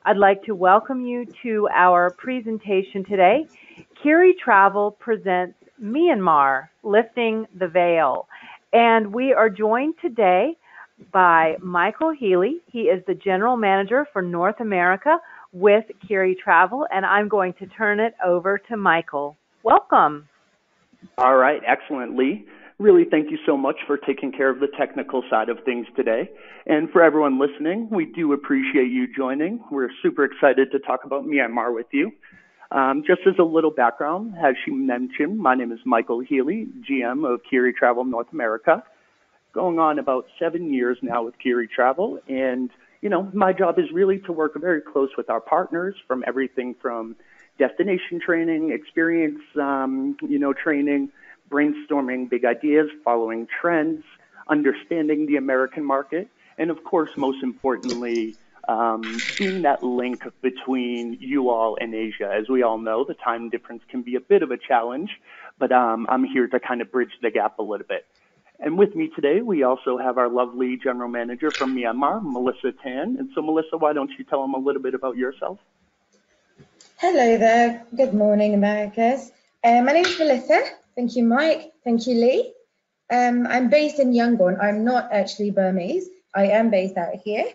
I'd like to welcome you to our presentation today. Khiri Travel presents Myanmar, Lifting the Veil. And we are joined today by Michael Healy. He is the General Manager for North America with Khiri Travel, and I'm going to turn it over to Michael. Welcome. All right, excellent, Lee. Really, thank you so much for taking care of the technical side of things today. And for everyone listening, we do appreciate you joining. We're super excited to talk about Myanmar with you. Just as a little background, as she mentioned, my name is Michael Healy, GM of Khiri Travel North America. Going on about 7 years now with Khiri Travel. And, my job is really to work very close with our partners from everything from destination training, experience, training, brainstorming big ideas, following trends, understanding the American market, and of course, most importantly, being that link between you all and Asia. As we all know, the time difference can be a bit of a challenge, but I'm here to kind of bridge the gap a little bit. And with me today, we also have our lovely general manager from Myanmar, Melissa Tan. And so, Melissa, why don't you tell them a little bit about yourself? Hello there. Good morning, Americas. My name is Melissa. Thank you, Mike. Thank you, Lee. I'm based in Yangon. I'm not actually Burmese. I am based out here.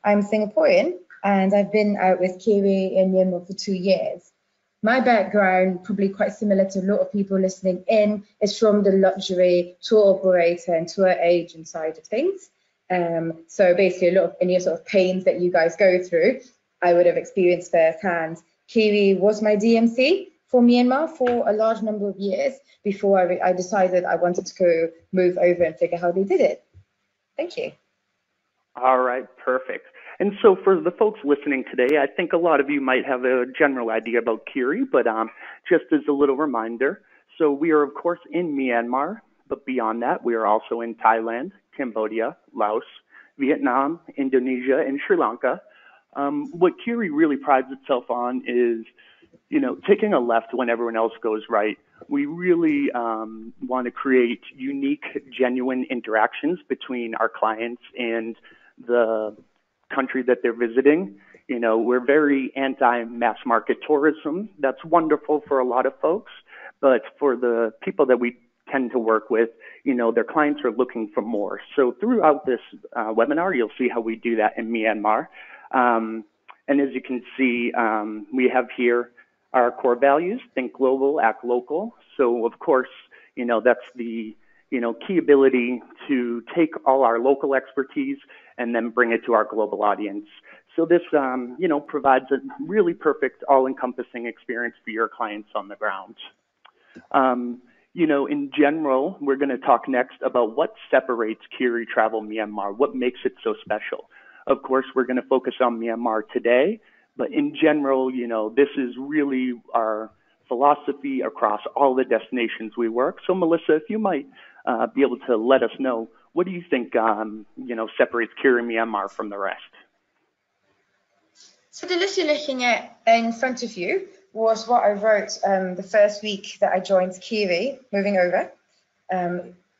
I'm Singaporean, and I've been out with Khiri in Myanmar for 2 years. My background, probably quite similar to a lot of people listening in, is from the luxury tour operator and tour agent side of things. So basically, a lot of any sort of pains that you guys go through, I would have experienced firsthand. Khiri was my DMC for Myanmar for a large number of years before I decided I wanted to go move over and figure how they did it. Thank you. All right, perfect. And so for the folks listening today, I think a lot of you might have a general idea about Khiri, but just as a little reminder, so we are, of course, in Myanmar, but beyond that, we are also in Thailand, Cambodia, Laos, Vietnam, Indonesia, and Sri Lanka. What Khiri really prides itself on is, taking a left when everyone else goes right. We really want to create unique, genuine interactions between our clients and the country that they're visiting. We're very anti-mass market tourism. That's wonderful for a lot of folks, but for the people that we tend to work with, their clients are looking for more. So throughout this webinar, you'll see how we do that in Myanmar. And as you can see, we have here our core values: think global, act local. So of course, that's the key ability to take all our local expertise and then bring it to our global audience. So this, provides a really perfect, all-encompassing experience for your clients on the ground. In general, we're going to talk next about what separates Khiri Travel Myanmar, what makes it so special. Of course, we're going to focus on Myanmar today, but in general, this is really our philosophy across all the destinations we work. So, Melissa, if you might be able to let us know, what do you think, separates Khiri Myanmar from the rest? So the list you're looking at in front of you was what I wrote the first week that I joined Khiri, moving over.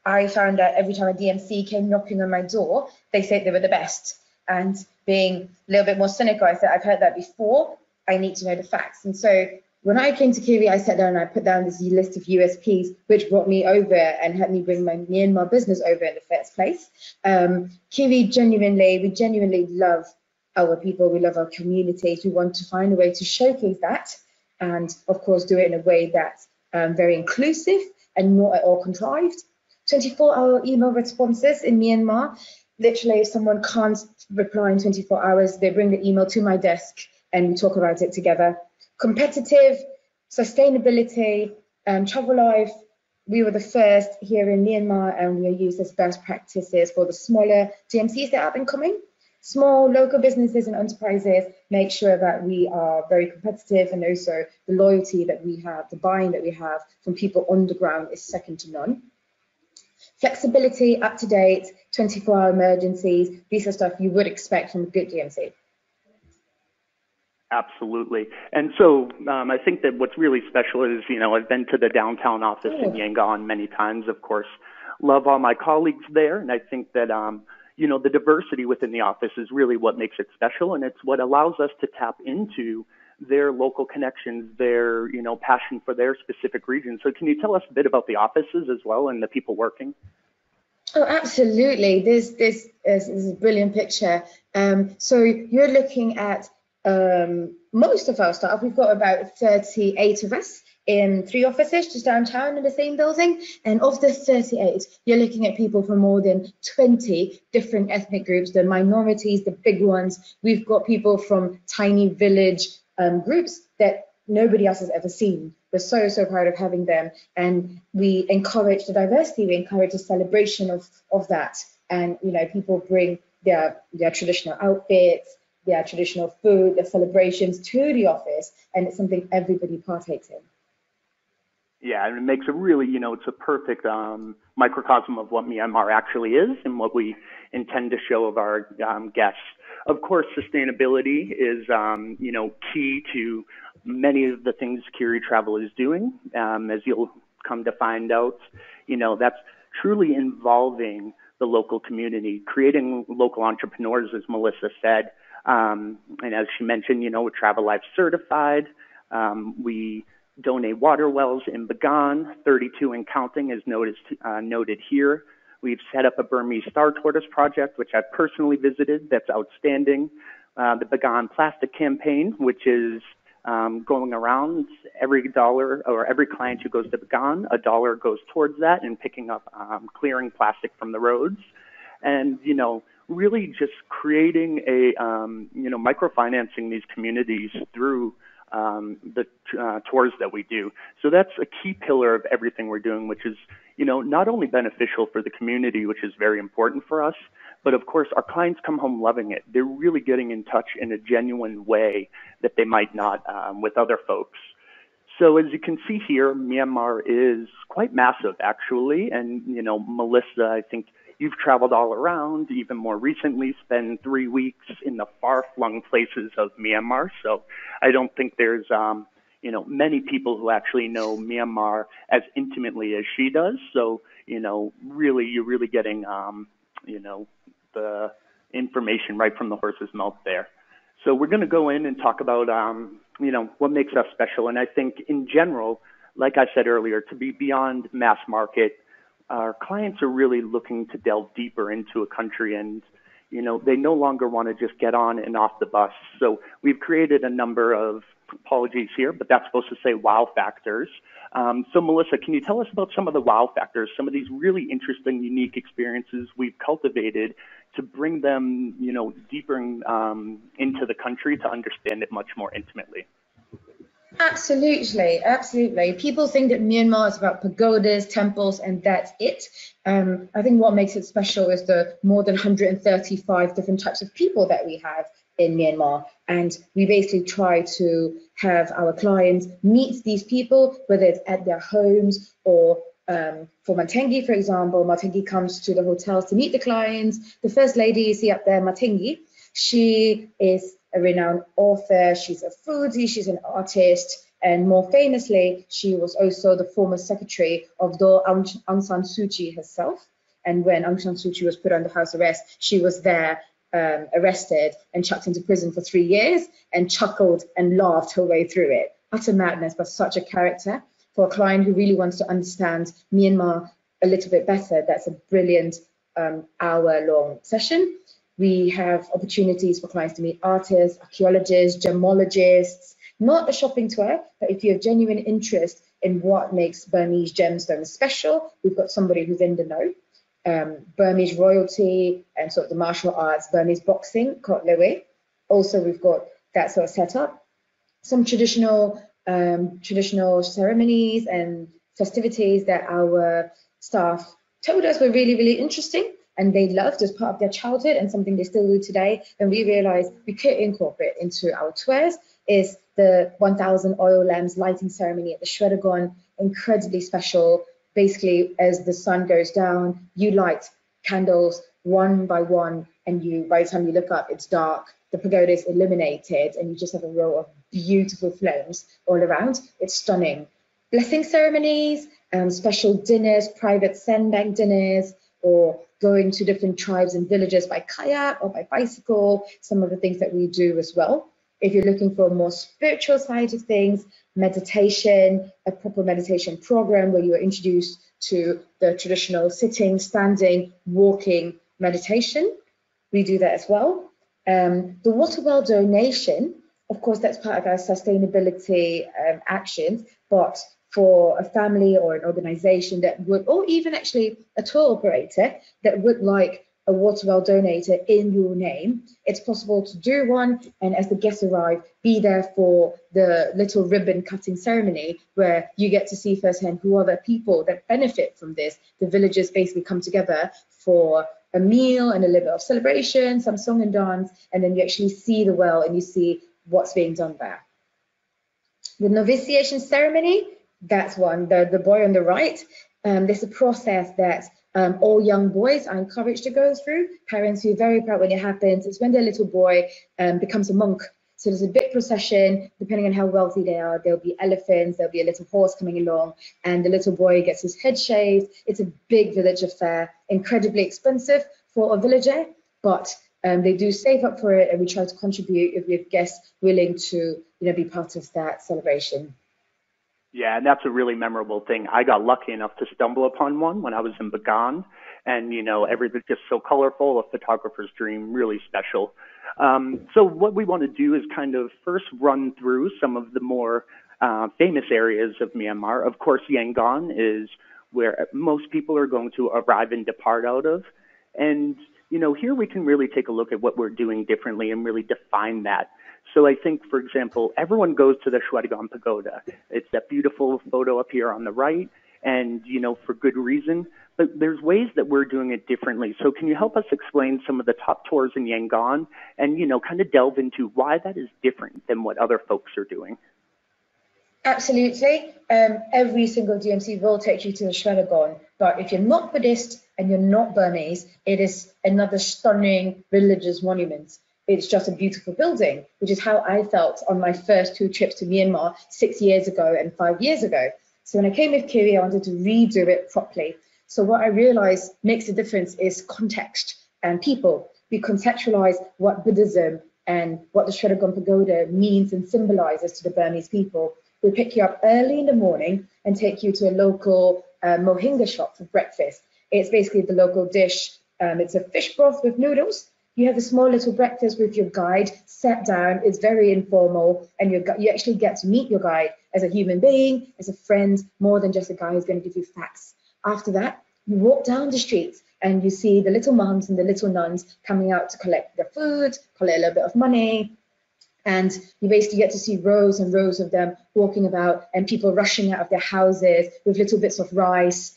I found that every time a DMC came knocking on my door, they said they were the best. And being a little bit more cynical, I said, I've heard that before. I need to know the facts. And so when I came to Khiri, I sat down and I put down this list of USPs, which brought me over and helped me bring my Myanmar business over in the first place. Khiri we genuinely love our people. We love our communities. We want to find a way to showcase that and, of course, do it in a way that's very inclusive and not at all contrived. 24-hour email responses in Myanmar. Literally, if someone can't reply in 24 hours, they bring the email to my desk and we talk about it together. Competitive, sustainability, travel life. We were the first here in Myanmar and we are used as best practices for the smaller DMCs that are up and coming. Small local businesses and enterprises make sure that we are very competitive, and also the loyalty that we have, the buying that we have from people on the ground is second to none. Flexibility, up to date, 24-hour emergencies. These are stuff you would expect from a good DMC. Absolutely. And so I think that what's really special is, I've been to the downtown office in Yangon many times, of course. Love all my colleagues there. And I think that, the diversity within the office is really what makes it special, and it's what allows us to tap into their local connections, their, passion for their specific region. So can you tell us a bit about the offices as well and the people working? Oh, absolutely. This is a brilliant picture. So you're looking at most of our staff. We've got about 38 of us in 3 offices just downtown in the same building. And of the 38, you're looking at people from more than 20 different ethnic groups, the minorities, the big ones. We've got people from tiny village groups that nobody else has ever seen. We're so proud of having them, and we encourage the diversity. We encourage the celebration of that, and people bring their traditional outfits, their traditional food, their celebrations to the office, and it's something everybody partakes in. Yeah, and it makes a really, it's a perfect microcosm of what Myanmar actually is and what we intend to show of our guests. Of course, sustainability is, key to many of the things Khiri Travel is doing. As you'll come to find out, that's truly involving the local community, creating local entrepreneurs, as Melissa said. And as she mentioned, we're Travel Life certified. We donate water wells in Bagan, 32 and counting, as noted here. We've set up a Burmese Star Tortoise project, which I've personally visited. That's outstanding. The Bagan Plastic Campaign, which is going around every dollar or every client who goes to Bagan, $1 goes towards that and picking up, clearing plastic from the roads. And, really just creating a, microfinancing these communities through the tours that we do. So that's a key pillar of everything we're doing, which is, not only beneficial for the community, which is very important for us, but of course our clients come home loving it. They're really getting in touch in a genuine way that they might not with other folks. So as you can see here, Myanmar is quite massive actually. And, Melissa, I think you've traveled all around, even more recently, spent 3 weeks in the far-flung places of Myanmar. So I don't think there's, many people who actually know Myanmar as intimately as she does. So, you're really getting, the information right from the horse's mouth there. So we're going to go in and talk about, what makes us special. And I think in general, like I said earlier, to be beyond mass market, our clients are really looking to delve deeper into a country, and they no longer want to just get on and off the bus. So we've created a number of, apologies here, but that's supposed to say wow factors. So Melissa, can you tell us about some of the wow factors, some of these really interesting, unique experiences we've cultivated to bring them, deeper into the country to understand it much more intimately? Absolutely. People think that Myanmar is about pagodas, temples, and that's it. I think what makes it special is the more than 135 different types of people that we have in Myanmar. And we basically try to have our clients meet these people, whether it's at their homes or for Matengi, for example. Matengi comes to the hotels to meet the clients. The first lady you see up there, Matengi, she is a renowned author, she's a foodie, she's an artist, and more famously, she was also the former secretary of Aung San Suu Kyi herself. And when Aung San Suu Kyi was put under house arrest, she was there arrested and chucked into prison for 3 years and chuckled and laughed her way through it. Utter madness, but such a character. For a client who really wants to understand Myanmar a little bit better, that's a brilliant hour-long session. We have opportunities for clients to meet artists, archaeologists, gemologists, not a shopping tour, but if you have genuine interest in what makes Burmese gemstones special, we've got somebody who's in the know. Burmese royalty and sort of the martial arts, Burmese boxing, Kot Lewe. Also, we've got that sort of setup. Some traditional ceremonies and festivities that our staff told us were really, really interesting and they loved as part of their childhood and something they still do today. And we realized we could incorporate into our tours is the 1,000 oil lamps lighting ceremony at the Shwedagon, incredibly special. Basically, as the sun goes down, you light candles one by one, and by the time you look up, it's dark. The pagoda is illuminated, and you just have a row of beautiful flames all around. It's stunning. Blessing ceremonies, special dinners, private sandbag dinners, or going to different tribes and villages by kayak or by bicycle, some of the things that we do as well. If you're looking for a more spiritual side of things, meditation, a proper meditation program where you are introduced to the traditional sitting, standing, walking meditation, we do that as well. The water well donation, of course, that's part of our sustainability actions, but for a family or an organization that would, or even actually a tour operator that would like a water well donator in your name, it's possible to do one, and as the guests arrive, be there for the little ribbon cutting ceremony where you get to see firsthand who are the people that benefit from this. The villagers basically come together for a meal and a little bit of celebration, some song and dance, and then you actually see the well and you see what's being done there. The novitiation ceremony, that's one, the boy on the right. There's a process that all young boys are encouraged to go through. Parents who are very proud when it happens. It's when their little boy becomes a monk. So there's a big procession, depending on how wealthy they are. There'll be elephants, there'll be a little horse coming along, and the little boy gets his head shaved. It's a big village affair, incredibly expensive for a villager, but they do save up for it, and we try to contribute if we have guests willing to, be part of that celebration. Yeah, and that's a really memorable thing. I got lucky enough to stumble upon one when I was in Bagan, and everything's just so colorful, a photographer's dream, really special. So what we want to do is kind of first run through some of the more famous areas of Myanmar. Of course, Yangon is where most people are going to arrive and depart out of. And, here we can really take a look at what we're doing differently and really define that. So I think, for example, everyone goes to the Shwedagon Pagoda. It's that beautiful photo up here on the right, and, for good reason. But there's ways that we're doing it differently. So can you help us explain some of the top tours in Yangon and, kind of delve into why that is different than what other folks are doing? Absolutely. Every single DMC will take you to the Shwedagon, but if you're not Buddhist and you're not Burmese, it is another stunning religious monument. It's just a beautiful building, which is how I felt on my first 2 trips to Myanmar 6 years ago and 5 years ago. So when I came with Khiri, I wanted to redo it properly. So what I realized makes a difference is context and people. We contextualize what Buddhism and what the Shwedagon Pagoda means and symbolizes to the Burmese people. We pick you up early in the morning and take you to a local mohinga shop for breakfast. It's basically the local dish. It's a fish broth with noodles. You have a small little breakfast with your guide, sat down. It's very informal, and you actually get to meet your guide as a human being, as a friend, more than just a guy who's going to give you facts. After that, you walk down the streets and you see the little monks and the little nuns coming out to collect their food, collect a little bit of money. And you basically get to see rows and rows of them walking about, and people rushing out of their houses with little bits of rice,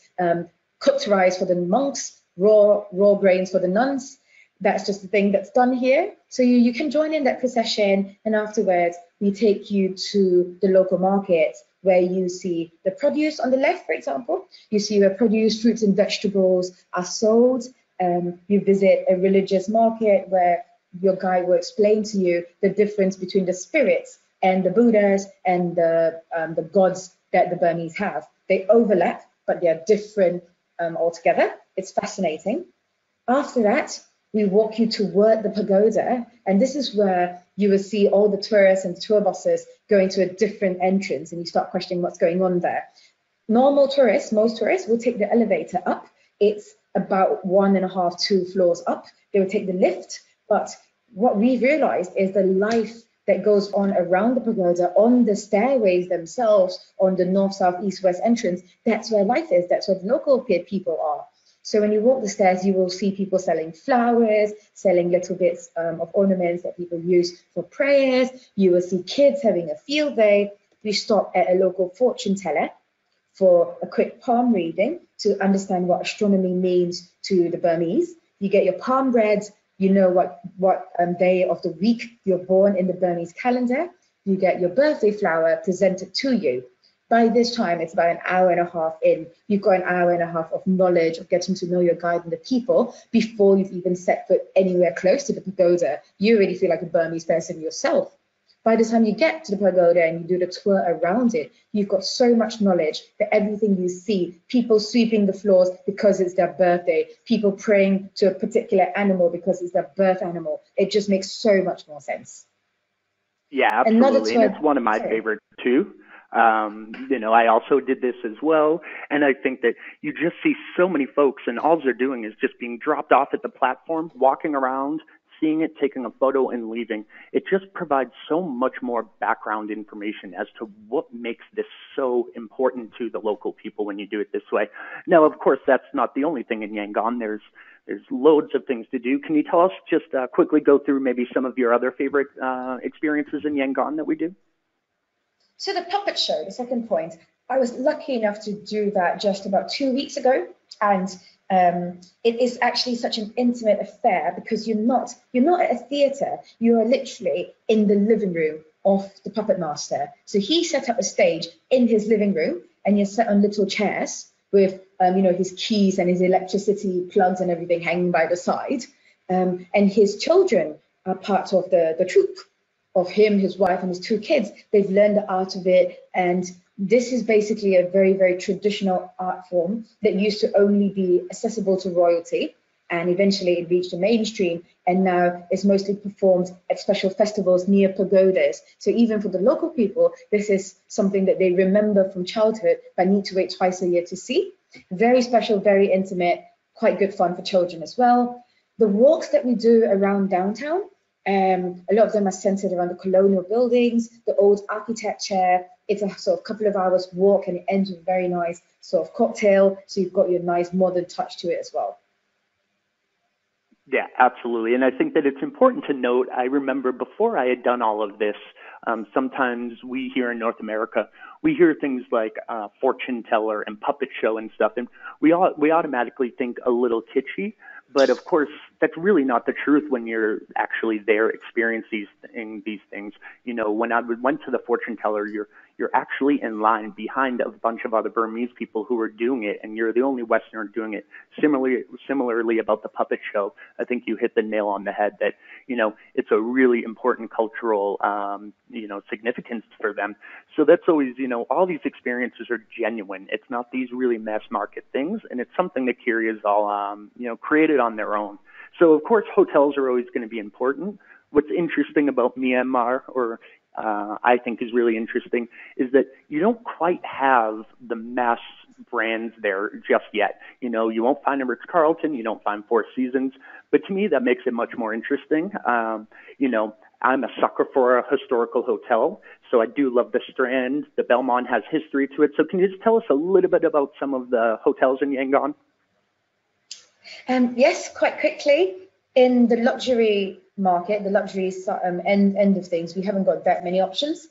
cooked rice for the monks, raw grains for the nuns. That's just the thing that's done here. So you can join in that procession, and afterwards we take you to the local market where you see the produce on the left, for example. You see where produce, fruits and vegetables are sold. You visit a religious market where your guide will explain to you the difference between the spirits and the Buddhas and the gods that the Burmese have. They overlap, but they're different altogether. It's fascinating. After that, we walk you toward the pagoda, and this is where you will see all the tourists and tour buses going to a different entrance, and you start questioning what's going on there. Normal tourists, most tourists, will take the elevator up. It's about 1.5, 2 floors up. They will take the lift, but what we've realized is the life that goes on around the pagoda, on the stairways themselves, on the north, south, east, west entrance, that's where life is. That's where the local people are. So when you walk the stairs, you will see people selling flowers, selling little bits of ornaments that people use for prayers. You will see kids having a field day. We stop at a local fortune teller for a quick palm reading to understand what astronomy means to the Burmese. You get your palm read. You know what day of the week you're born in the Burmese calendar. You get your birthday flower presented to you. By this time, it's about 1.5 hours in. You've got 1.5 hours of knowledge of getting to know your guide and the people before you've even set foot anywhere close to the pagoda. You already feel like a Burmese person yourself. By the time you get to the pagoda and you do the tour around it, you've got so much knowledge that everything you see, people sweeping the floors because it's their birthday, people praying to a particular animal because it's their birth animal, it just makes so much more sense. Yeah, absolutely. And it's one of my favorites too. I also did this as well. And I think that you just see so many folks and all they're doing is just being dropped off at the platform, walking around, seeing it, taking a photo and leaving. It just provides so much more background information as to what makes this so important to the local people when you do it this way. Now, of course, that's not the only thing in Yangon. There's loads of things to do. Can you tell us, just quickly go through maybe some of your other favorite experiences in Yangon that we do? So the puppet show, the second point, I was lucky enough to do that just about 2 weeks ago. And it is actually such an intimate affair because you're not at a theatre. You are literally in the living room of the puppet master. So he set up a stage in his living room and you're set on little chairs with his keys and his electricity plugs and everything hanging by the side. And his children are part of the troupe of him, his wife, and his 2 kids. They've learned the art of it. And this is basically a very, very traditional art form that used to only be accessible to royalty. And eventually it reached the mainstream. And now it's mostly performed at special festivals near pagodas. So even for the local people, this is something that they remember from childhood, but need to wait twice a year to see. Very special, very intimate, quite good fun for children as well. The walks that we do around downtown, a lot of them are centered around the colonial buildings, the old architecture. It's a sort of couple of hours walk and it ends with a very nice sort of cocktail. So you've got your nice modern touch to it as well. Yeah, absolutely. And I think that it's important to note, I remember before I had done all of this, sometimes we here in North America, we hear things like fortune teller and puppet show and stuff, and we automatically think a little kitschy. But of course, that's really not the truth when you're actually there experiencing these things. When I went to the fortune teller, you're actually in line behind a bunch of other Burmese people who are doing it, and you're the only Westerner doing it. Similarly about the puppet show, I think you hit the nail on the head that, it's a really important cultural, significance for them. So that's always, all these experiences are genuine. It's not these really mass market things, and it's something that Khiri is all, created on their own. So, of course, hotels are always going to be important. What's interesting about Myanmar, or I think is really interesting, is that you don't quite have the mass brands there just yet. You won't find a Ritz-Carlton, you don't find Four Seasons, but to me that makes it much more interesting. I'm a sucker for a historical hotel, so I do love the Strand. The Belmont has history to it. So can you just tell us a little bit about some of the hotels in Yangon? Yes, quite quickly. In the luxury market, the luxury end of things, we haven't got that many options.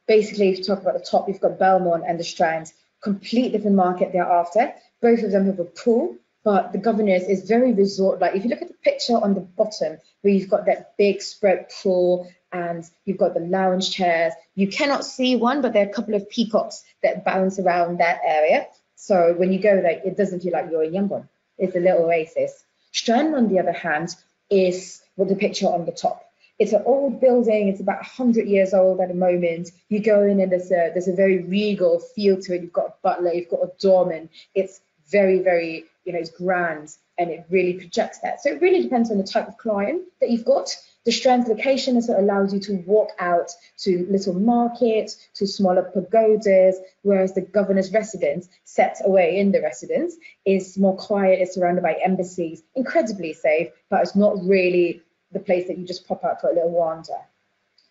Basically, if you talk about the top, you've got Belmont and the Strand, complete different market thereafter. Both of them have a pool, but the Governor's is very resort-like. If you look at the picture on the bottom, where you've got that big spread pool and you've got the lounge chairs, you cannot see one, but there are a couple of peacocks that bounce around that area. So when you go there, it doesn't feel like you're in Yangon. It's a little oasis. Strand, on the other hand, is with the picture on the top. It's an old building. It's about 100 years old at the moment. You go in and there's a very regal feel to it. You've got a butler, you've got a doorman. It's very, very, it's grand, and it really projects that. So it really depends on the type of client that you've got. The Strand location is what allows you to walk out to little markets, to smaller pagodas, whereas the Governor's residence, set away in the residence, is more quiet. It's surrounded by embassies, incredibly safe, but it's not really the place that you just pop out for a little wander.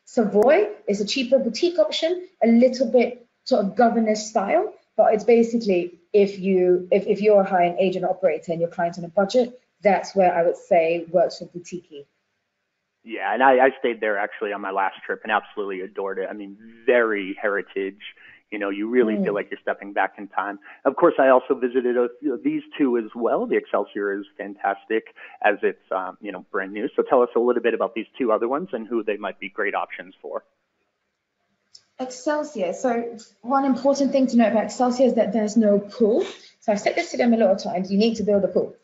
Savoy is a cheaper boutique option, a little bit sort of Governor's style, but it's basically if you're a high-end agent operator and your client's on a budget, that's where I would say works for boutique. Yeah, and I stayed there actually on my last trip and absolutely adored it. I mean, very heritage. You really feel like you're stepping back in time. Of course, I also visited these two as well. The Excelsior is fantastic as it's, brand new. So tell us a little bit about these 2 other ones and who they might be great options for. Excelsior. So one important thing to note about Excelsior is that there's no pool. So I've said this to them a lot of times. You need to build a pool.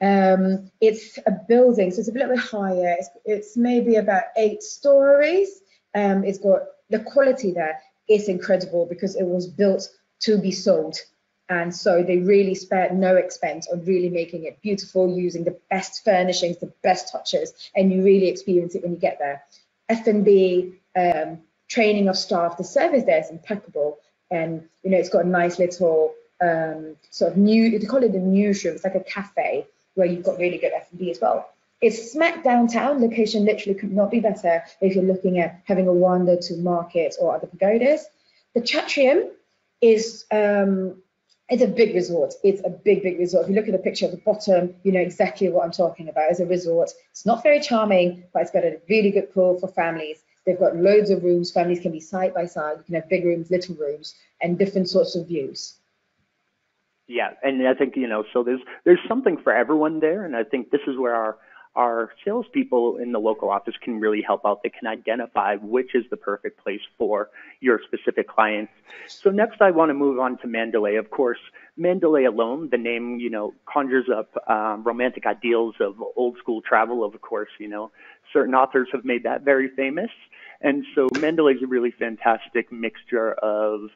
It's a building, so it's a little bit higher. It's maybe about 8 stories, It's got the quality there is incredible because it was built to be sold. And so they really spared no expense on really making it beautiful, using the best furnishings, the best touches, and you really experience it when you get there. F&B, training of staff, the service there is impeccable. And, you know, it's got a nice little sort of they call it the newsroom. It's like a cafe where you've got really good F&B as well. It's smack downtown. Location literally could not be better if you're looking at having a wander to markets or other pagodas. The Chatrium is it's a big resort. It's a big resort. If you look at the picture at the bottom, you know exactly what I'm talking about. It's a resort. It's not very charming, but it's got a really good pool for families. They've got loads of rooms. Families can be side by side. You can have big rooms, little rooms, and different sorts of views. Yeah, and I think, you know, so there's something for everyone there, and I think this is where our salespeople in the local office can really help out. They can identify which is the perfect place for your specific clients. So next I want to move on to Mandalay. Of course, Mandalay alone, the name, you know, conjures up romantic ideals of old school travel. Of course, you know, certain authors have made that very famous. And so Mandalay is a really fantastic mixture of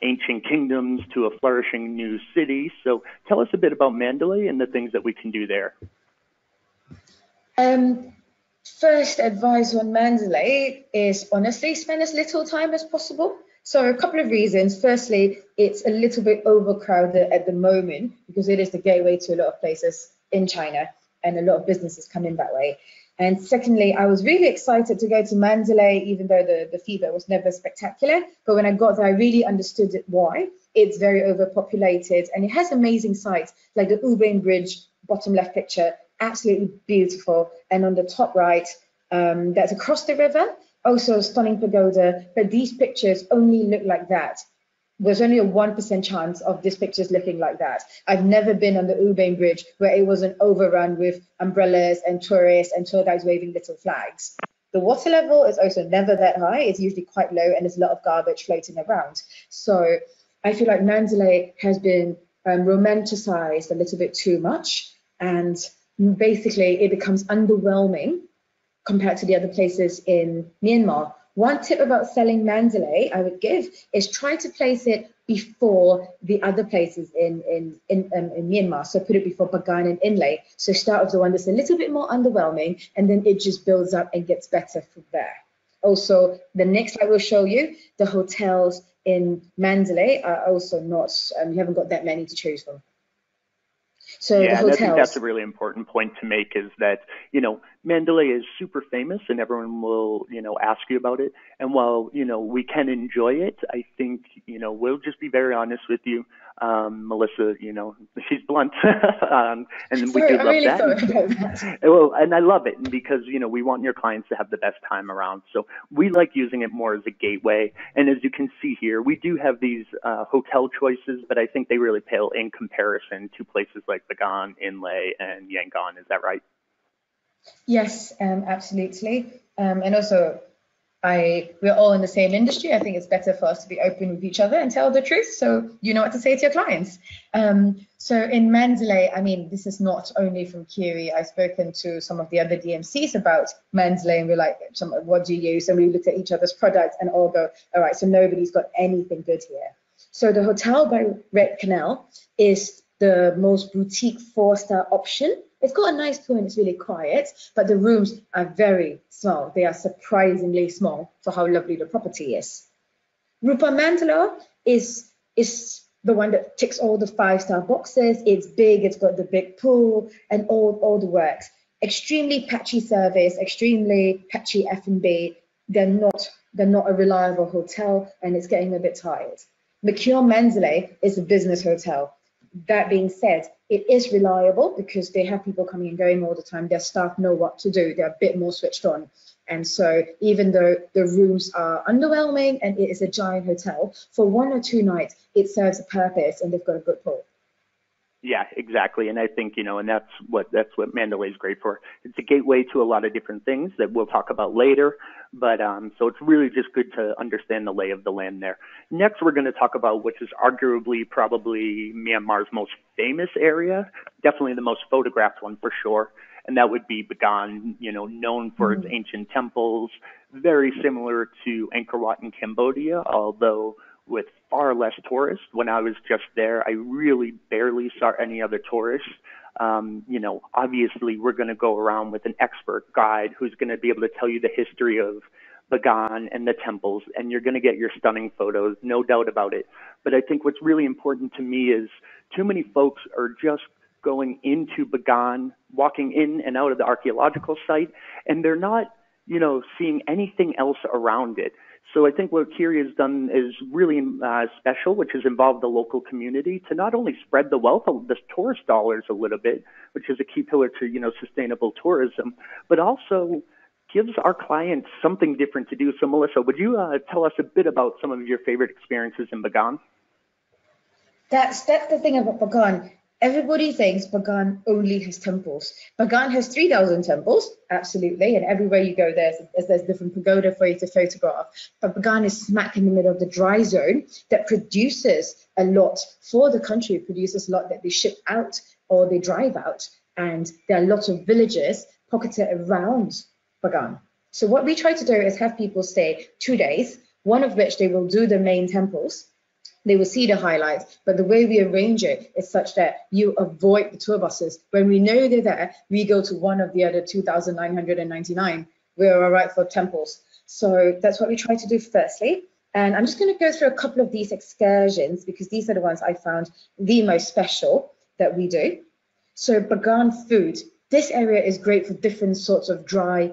ancient kingdoms to a flourishing new city. So tell us a bit about Mandalay and the things that we can do there. First advice on Mandalay is honestly spend as little time as possible. So a couple of reasons. Firstly, it's a little bit overcrowded at the moment because it is the gateway to a lot of places in China and a lot of businesses come in that way. And secondly, I was really excited to go to Mandalay, even though the fever was never spectacular. But when I got there, I really understood why. It's very overpopulated and it has amazing sights like the Ubin Bridge, bottom left picture, absolutely beautiful. And on the top right, that's across the river, also a stunning pagoda. But these pictures only look like that. There's only a 1% chance of these pictures looking like that. I've never been on the Ubin Bridge where it wasn't overrun with umbrellas and tourists and tour guides waving little flags. The water level is also never that high. It's usually quite low and there's a lot of garbage floating around. So I feel like Mandalay has been romanticized a little bit too much. And basically it becomes underwhelming compared to the other places in Myanmar. One tip about selling Mandalay I would give is try to place it before the other places in Myanmar. So put it before Bagan and Inle. So start with the one that's a little bit more underwhelming, and then it just builds up and gets better from there. Also, the next I will show you, the hotels in Mandalay are also not, you haven't got that many to choose from. So yeah, the hotels, and I think that's a really important point to make is that, you know, Mandalay is super famous and everyone will, you know, ask you about it. And while, you know, we can enjoy it, I think, you know, we'll just be very honest with you. Melissa, you know, she's blunt. And we do love really that. Well, and I love it because, you know, we want your clients to have the best time around. So we like using it more as a gateway. And as you can see here, we do have these hotel choices, but I think they really pale in comparison to places like Bagan, Inle, and Yangon. Is that right? Yes, absolutely. And also, we're all in the same industry. I think it's better for us to be open with each other and tell the truth, so you know what to say to your clients. So in Mandalay, I mean, this is not only from Khiri. I've spoken to some of the other DMCs about Mandalay, and we're like, what do you use? And we looked at each other's products and all go, all right, so nobody's got anything good here. So the hotel by Red Canal is the most boutique 4-star option. It's got a nice pool and it's really quiet, but the rooms are very small. They are surprisingly small for how lovely the property is. Rupa Mandalore is the one that ticks all the 5-star boxes. It's big, it's got the big pool and all the works. Extremely patchy service, extremely patchy F&B. They're not a reliable hotel and it's getting a bit tired. Mercure Mandalay is a business hotel. That being said, it is reliable because they have people coming and going all the time. Their staff know what to do. They're a bit more switched on. And so even though the rooms are underwhelming and it is a giant hotel, for 1 or 2 nights, it serves a purpose and they've got a good pool. Yeah, exactly. And I think, you know, and that's what Mandalay is great for. It's a gateway to a lot of different things that we'll talk about later. But so it's really just good to understand the lay of the land there. Next, we're going to talk about which is arguably probably Myanmar's most famous area, definitely the most photographed one for sure. and that would be Bagan, known for its ancient temples, very similar to Angkor Wat in Cambodia, although with far less tourists. When I was just there, I really barely saw any other tourists. Obviously we're going to go around with an expert guide who's going to be able to tell you the history of Bagan and the temples, and you're going to get your stunning photos, no doubt about it. But I think what's really important to me is too many folks are just going into Bagan, walking in and out of the archaeological site, and they're not, seeing anything else around it. So I think what Khiri has done is really special, which has involved the local community to not only spread the wealth of the tourist dollars a little bit, which is a key pillar to, sustainable tourism, but also gives our clients something different to do. So Melissa, would you tell us a bit about some of your favorite experiences in Bagan? That's the thing about Bagan. Everybody thinks Bagan only has temples. Bagan has 3,000 temples, absolutely, and everywhere you go there's different pagoda for you to photograph. But Bagan is smack in the middle of the dry zone that produces a lot for the country. It produces a lot that they ship out or they drive out, and there are lots of villages pocketed around Bagan. So what we try to do is have people stay 2 days, one of which they will do the main temples. They will see the highlights, but the way we arrange it is such that you avoid the tour buses. When we know they're there, we go to one of the other 2,999. We're all right for temples. So that's what we try to do firstly. And I'm just going to go through a couple of these excursions because these are the ones I found the most special that we do. So Bagan food. This area is great for different sorts of dry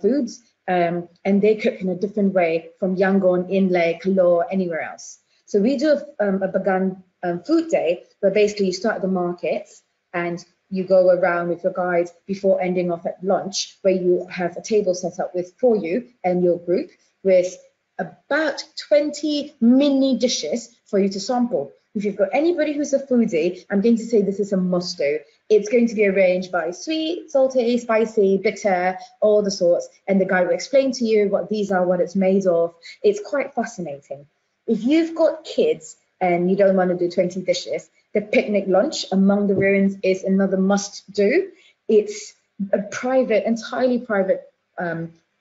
foods, and they cook in a different way from Yangon, Inle, Kalaw, anywhere else. So we do a Bagan food day where basically you start at the markets and you go around with your guide before ending off at lunch, where you have a table set up for you and your group with about 20 mini dishes for you to sample. If you've got anybody who's a foodie, I'm going to say this is a must do. It's going to be arranged by sweet, salty, spicy, bitter, all the sorts. And the guy will explain to you what these are, what it's made of. It's quite fascinating. If you've got kids and you don't want to do 20 dishes, the picnic lunch among the ruins is another must do. It's a private, entirely private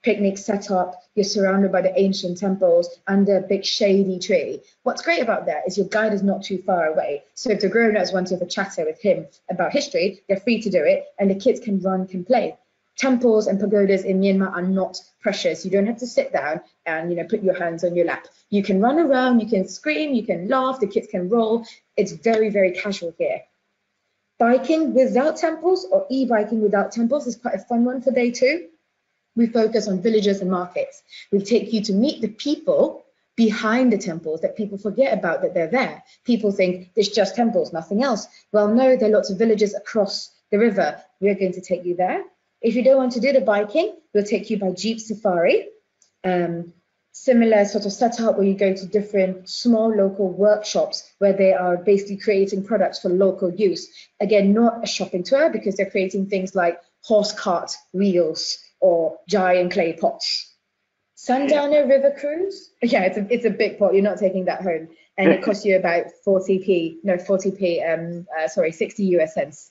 picnic set up. You're surrounded by the ancient temples under a big shady tree. What's great about that is your guide is not too far away. So if the grown-ups want to have a chatter with him about history, they're free to do it, and the kids can run, can play. Temples and pagodas in Myanmar are not precious. You don't have to sit down and put your hands on your lap. You can run around, you can scream, you can laugh, the kids can roll. It's very, very casual here. Biking without temples or e-biking without temples is quite a fun one for day 2. We focus on villages and markets. We take you to meet the people behind the temples that people forget about that they're there. People think there's just temples, nothing else. Well, no, there are lots of villages across the river. We're going to take you there. If you don't want to do the biking, we'll take you by Jeep Safari. Similar sort of setup where you go to different small local workshops where they are basically creating products for local use. Again, not a shopping tour because they're creating things like horse cart wheels or giant clay pots. Sundowner River Cruise. Yeah, it's a big pot. You're not taking that home. And it costs you about 60 US cents.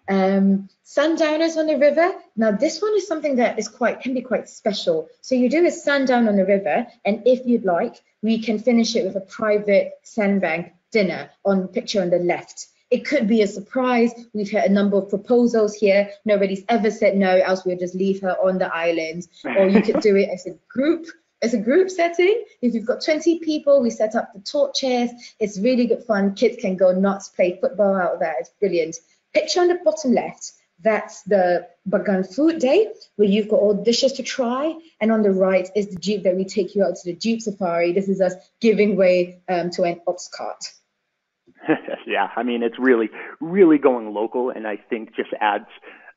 Sundowners on the river. Now this one is something that can be quite special. So you do a sundown on the river, and if you'd like, we can finish it with a private sandbank dinner picture on the left. It could be a surprise. We've had a number of proposals here. Nobody's ever said no, else we'll just leave her on the island. Or you could do it as a group setting. If you've got 20 people, we set up the talk chairs. It's really good fun. Kids can go nuts, play football out there. It's brilliant. Picture on the bottom left, that's the Bagan food day, where you've got all dishes to try. And on the right is the Jeep that we take you out to the Jeep Safari. This is us giving way to an ox cart. Yeah, I mean, it's really, really going local, and I think just adds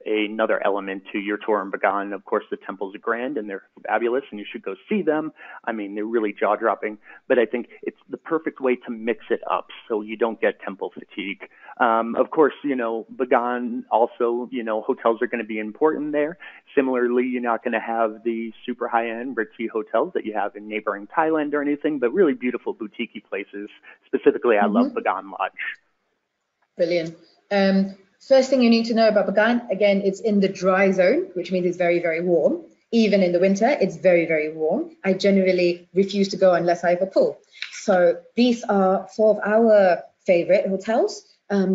another element to your tour in Bagan. Of course, the temples are grand and they're fabulous, and you should go see them. I mean, they're really jaw-dropping, but I think it's the perfect way to mix it up so you don't get temple fatigue. Of course, Bagan also, hotels are going to be important there. Similarly, you're not going to have the super high-end, ritzy hotels that you have in neighboring Thailand or anything, but really beautiful boutique places. Specifically, I love Bagan Lodge. Brilliant. First thing you need to know about Bagan, again, it's in the dry zone, which means it's very, very warm. Even in the winter, it's very, very warm. I generally refuse to go unless I have a pool. So these are four of our favorite hotels.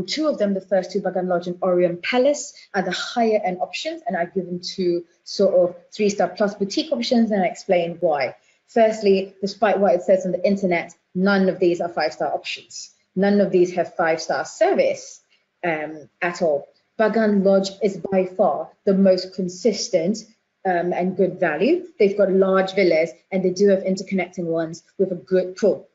Two of them, the first two, Bagan Lodge and Orion Palace, are the higher end options, and I've given two sort of 3-star plus boutique options, and I explain why. Firstly, despite what it says on the internet, none of these are 5-star options. None of these have 5-star service at all. Bagan Lodge is by far the most consistent and good value. They've got large villas and they do have interconnecting ones with a good pool.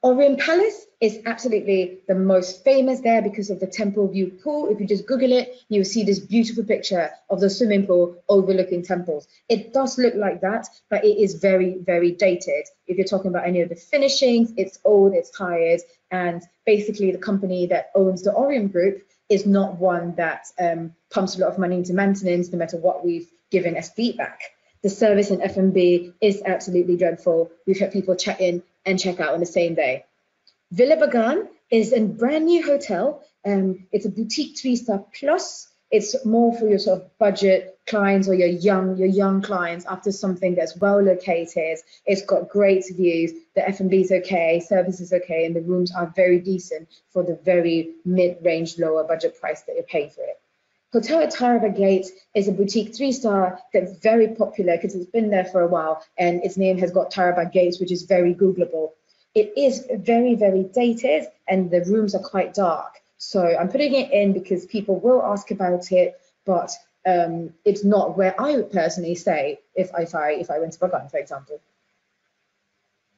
Orion Palace is absolutely the most famous there because of the temple view pool. If you just Google it, you'll see this beautiful picture of the swimming pool overlooking temples. It does look like that, but it is very, very dated. If you're talking about any of the finishings, it's old, it's tired, and basically the company that owns the Orion Group is not one that pumps a lot of money into maintenance, no matter what we've given as feedback. The service in F&B is absolutely dreadful. We've had people check in and check out on the same day. Villa Bagan is a brand new hotel. It's a boutique 3-star plus. It's more for your sort of budget clients or your young clients after something that's well located. It's got great views. The F&B is okay, service is okay, and the rooms are very decent for the very mid-range, lower budget price that you're paying for it. Hotel at Tarawa Gate is a boutique 3-star that's very popular because it's been there for a while and its name has got Tarawa Gates, which is very Googleable. It is very, very dated and the rooms are quite dark. So I'm putting it in because people will ask about it, but it's not where I would personally stay if I went to Bagan, for example.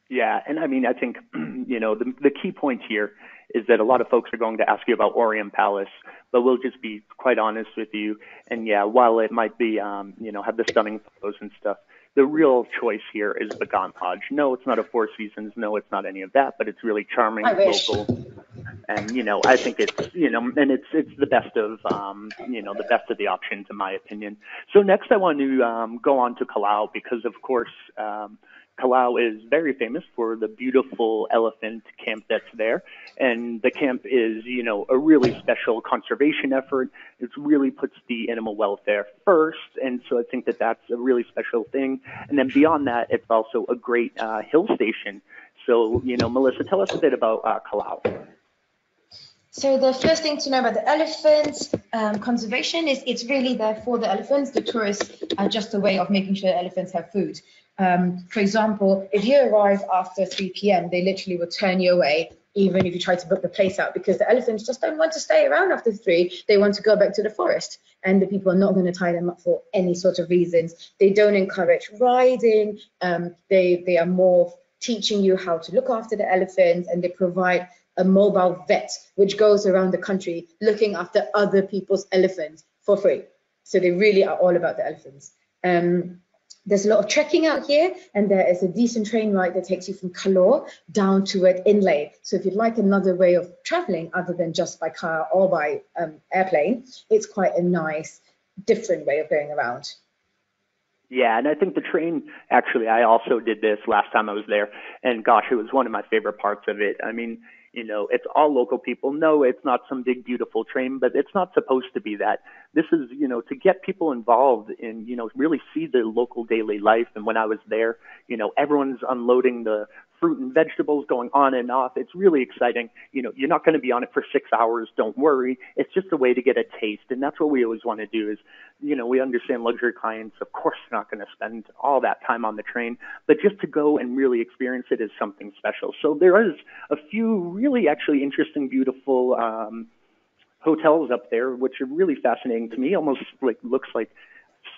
Yeah, and I mean, I think, the key point here is that a lot of folks are going to ask you about Orion Palace, but we'll just be quite honest with you. And yeah, while it might be, have the stunning photos and stuff, the real choice here is Bagan Lodge. No, it's not a Four Seasons. No, it's not any of that, but it's really charming, local. And, I think it's, and it's the best of, the best of the options, in my opinion. So next I want to go on to Kalaw because, of course, Kalaw is very famous for the beautiful elephant camp that's there. And the camp is, a really special conservation effort. It really puts the animal welfare first. And so I think that that's a really special thing. And then beyond that, it's also a great hill station. So, Melissa, tell us a bit about Kalaw. So the first thing to know about the elephants conservation is it's really there for the elephants. The tourists are just a way of making sure elephants have food. For example, if you arrive after 3 p.m., they literally will turn you away, even if you try to book the place out, because the elephants just don't want to stay around after 3. They want to go back to the forest, and the people are not going to tie them up for any sort of reasons. They don't encourage riding. They are more teaching you how to look after the elephants, and they provide a mobile vet, which goes around the country looking after other people's elephants for free. So they really are all about the elephants. There's a lot of trekking out here, and there is a decent train ride that takes you from Kalaw down to Inle. So if you'd like another way of traveling other than just by car or by airplane, it's quite a nice, different way of going around. Yeah, and I think the train, actually, I also did this last time I was there, and gosh, it was one of my favorite parts of it. I mean, it's all local people. No, it's not some big, beautiful train, but it's not supposed to be that. This is, to get people involved and, really see the local daily life. And when I was there, everyone's unloading the fruit and vegetables going on and off. It's really exciting. You're not going to be on it for 6 hours. Don't worry. It's just a way to get a taste. And that's what we always want to do is, we understand luxury clients, of course, are not going to spend all that time on the train, but just to go and really experience it is something special. So there is a few really actually interesting, beautiful hotels up there, which are really fascinating to me, almost looks like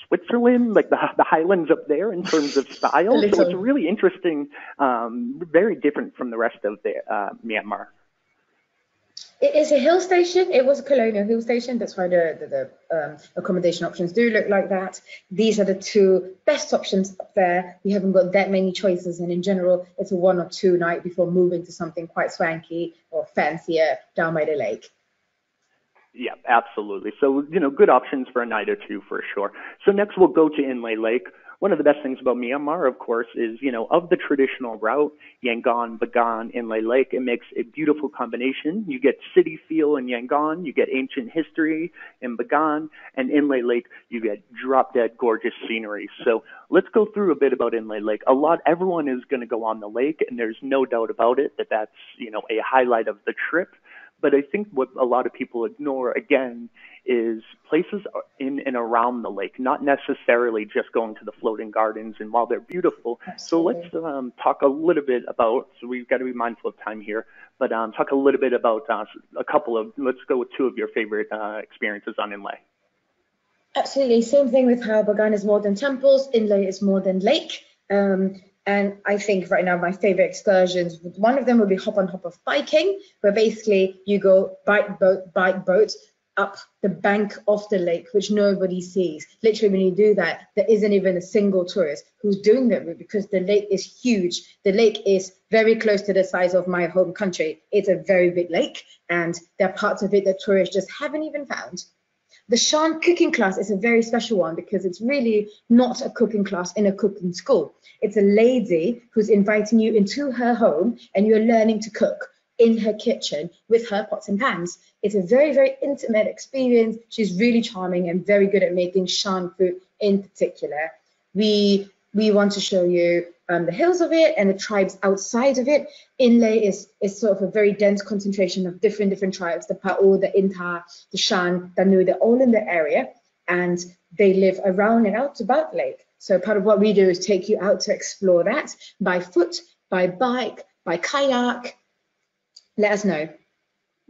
Switzerland, like the highlands up there in terms of style. So it's really interesting, very different from the rest of the Myanmar. It is a hill station. It was a colonial hill station. That's why the accommodation options do look like that. These are the two best options up there. We haven't got that many choices, and in general, it's a 1 or 2 night before moving to something quite swanky or fancier down by the lake. Yeah, absolutely. So, good options for a night or two for sure. So next we'll go to Inle Lake, one of the best things about Myanmar, of course, is, of the traditional route, Yangon, Bagan, Inle Lake, it makes a beautiful combination. You get city feel in Yangon, you get ancient history in Bagan, and Inle Lake, you get drop-dead gorgeous scenery. So let's go through a bit about Inle Lake. Everyone is going to go on the lake, and there's no doubt about it that that's, a highlight of the trip. But I think what a lot of people ignore, again, is places in and around the lake, not necessarily just going to the floating gardens. And while they're beautiful, Absolutely. so let's talk a little bit about, so we've got to be mindful of time here, but talk a little bit about let's go with two of your favorite experiences on Inle. Absolutely. Same thing with how Bagan is more than temples, Inle is more than lake. And I think right now my favorite excursions, one of them would be hop on hop off biking, where basically you go bike boat up the bank of the lake, which nobody sees. Literally, when you do that, there isn't even a single tourist who's doing that route because the lake is huge. The lake is very close to the size of my home country. It's a very big lake, and there are parts of it that tourists just haven't even found. The Shan cooking class is a very special one because it's really not a cooking class in a cooking school. It's a lady who's inviting you into her home and you're learning to cook in her kitchen with her pots and pans. It's a very, very intimate experience. She's really charming and very good at making Shan food in particular. We want to show you the hills of it and the tribes outside of it. Inle is sort of a very dense concentration of different tribes, the Pao, the Inta, the Shan, the Nu, they're all in the area, and they live around and out about the lake. So part of what we do is take you out to explore that by foot, by bike, by kayak. Let us know.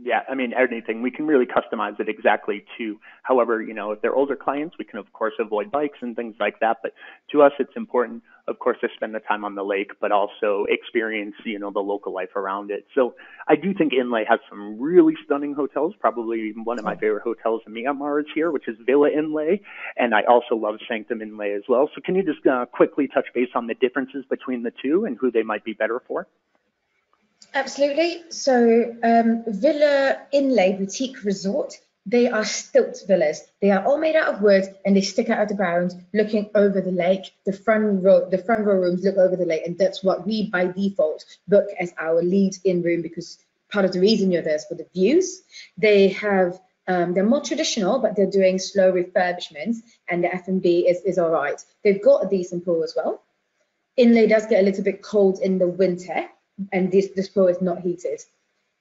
Yeah, I mean, anything. We can really customize it exactly to, however, if they're older clients, we can, of course, avoid bikes and things like that. But to us, it's important, of course, to spend the time on the lake, but also experience, the local life around it. So I do think Inle has some really stunning hotels. Probably one of my favorite hotels in Myanmar is here, which is Villa Inle. And I also love Sanctum Inle as well. So can you just quickly touch base on the differences between the two and who they might be better for? Absolutely. So Villa Inle Boutique Resort, they are stilt villas. They are all made out of wood and they stick out of the ground looking over the lake. The front row rooms look over the lake, and that's what we by default book as our lead-in room, because part of the reason you're there is for the views. They have they're more traditional, but they're doing slow refurbishments, and the F&B is all right. They've got a decent pool as well. Inle does get a little bit cold in the winter, and this pool is not heated.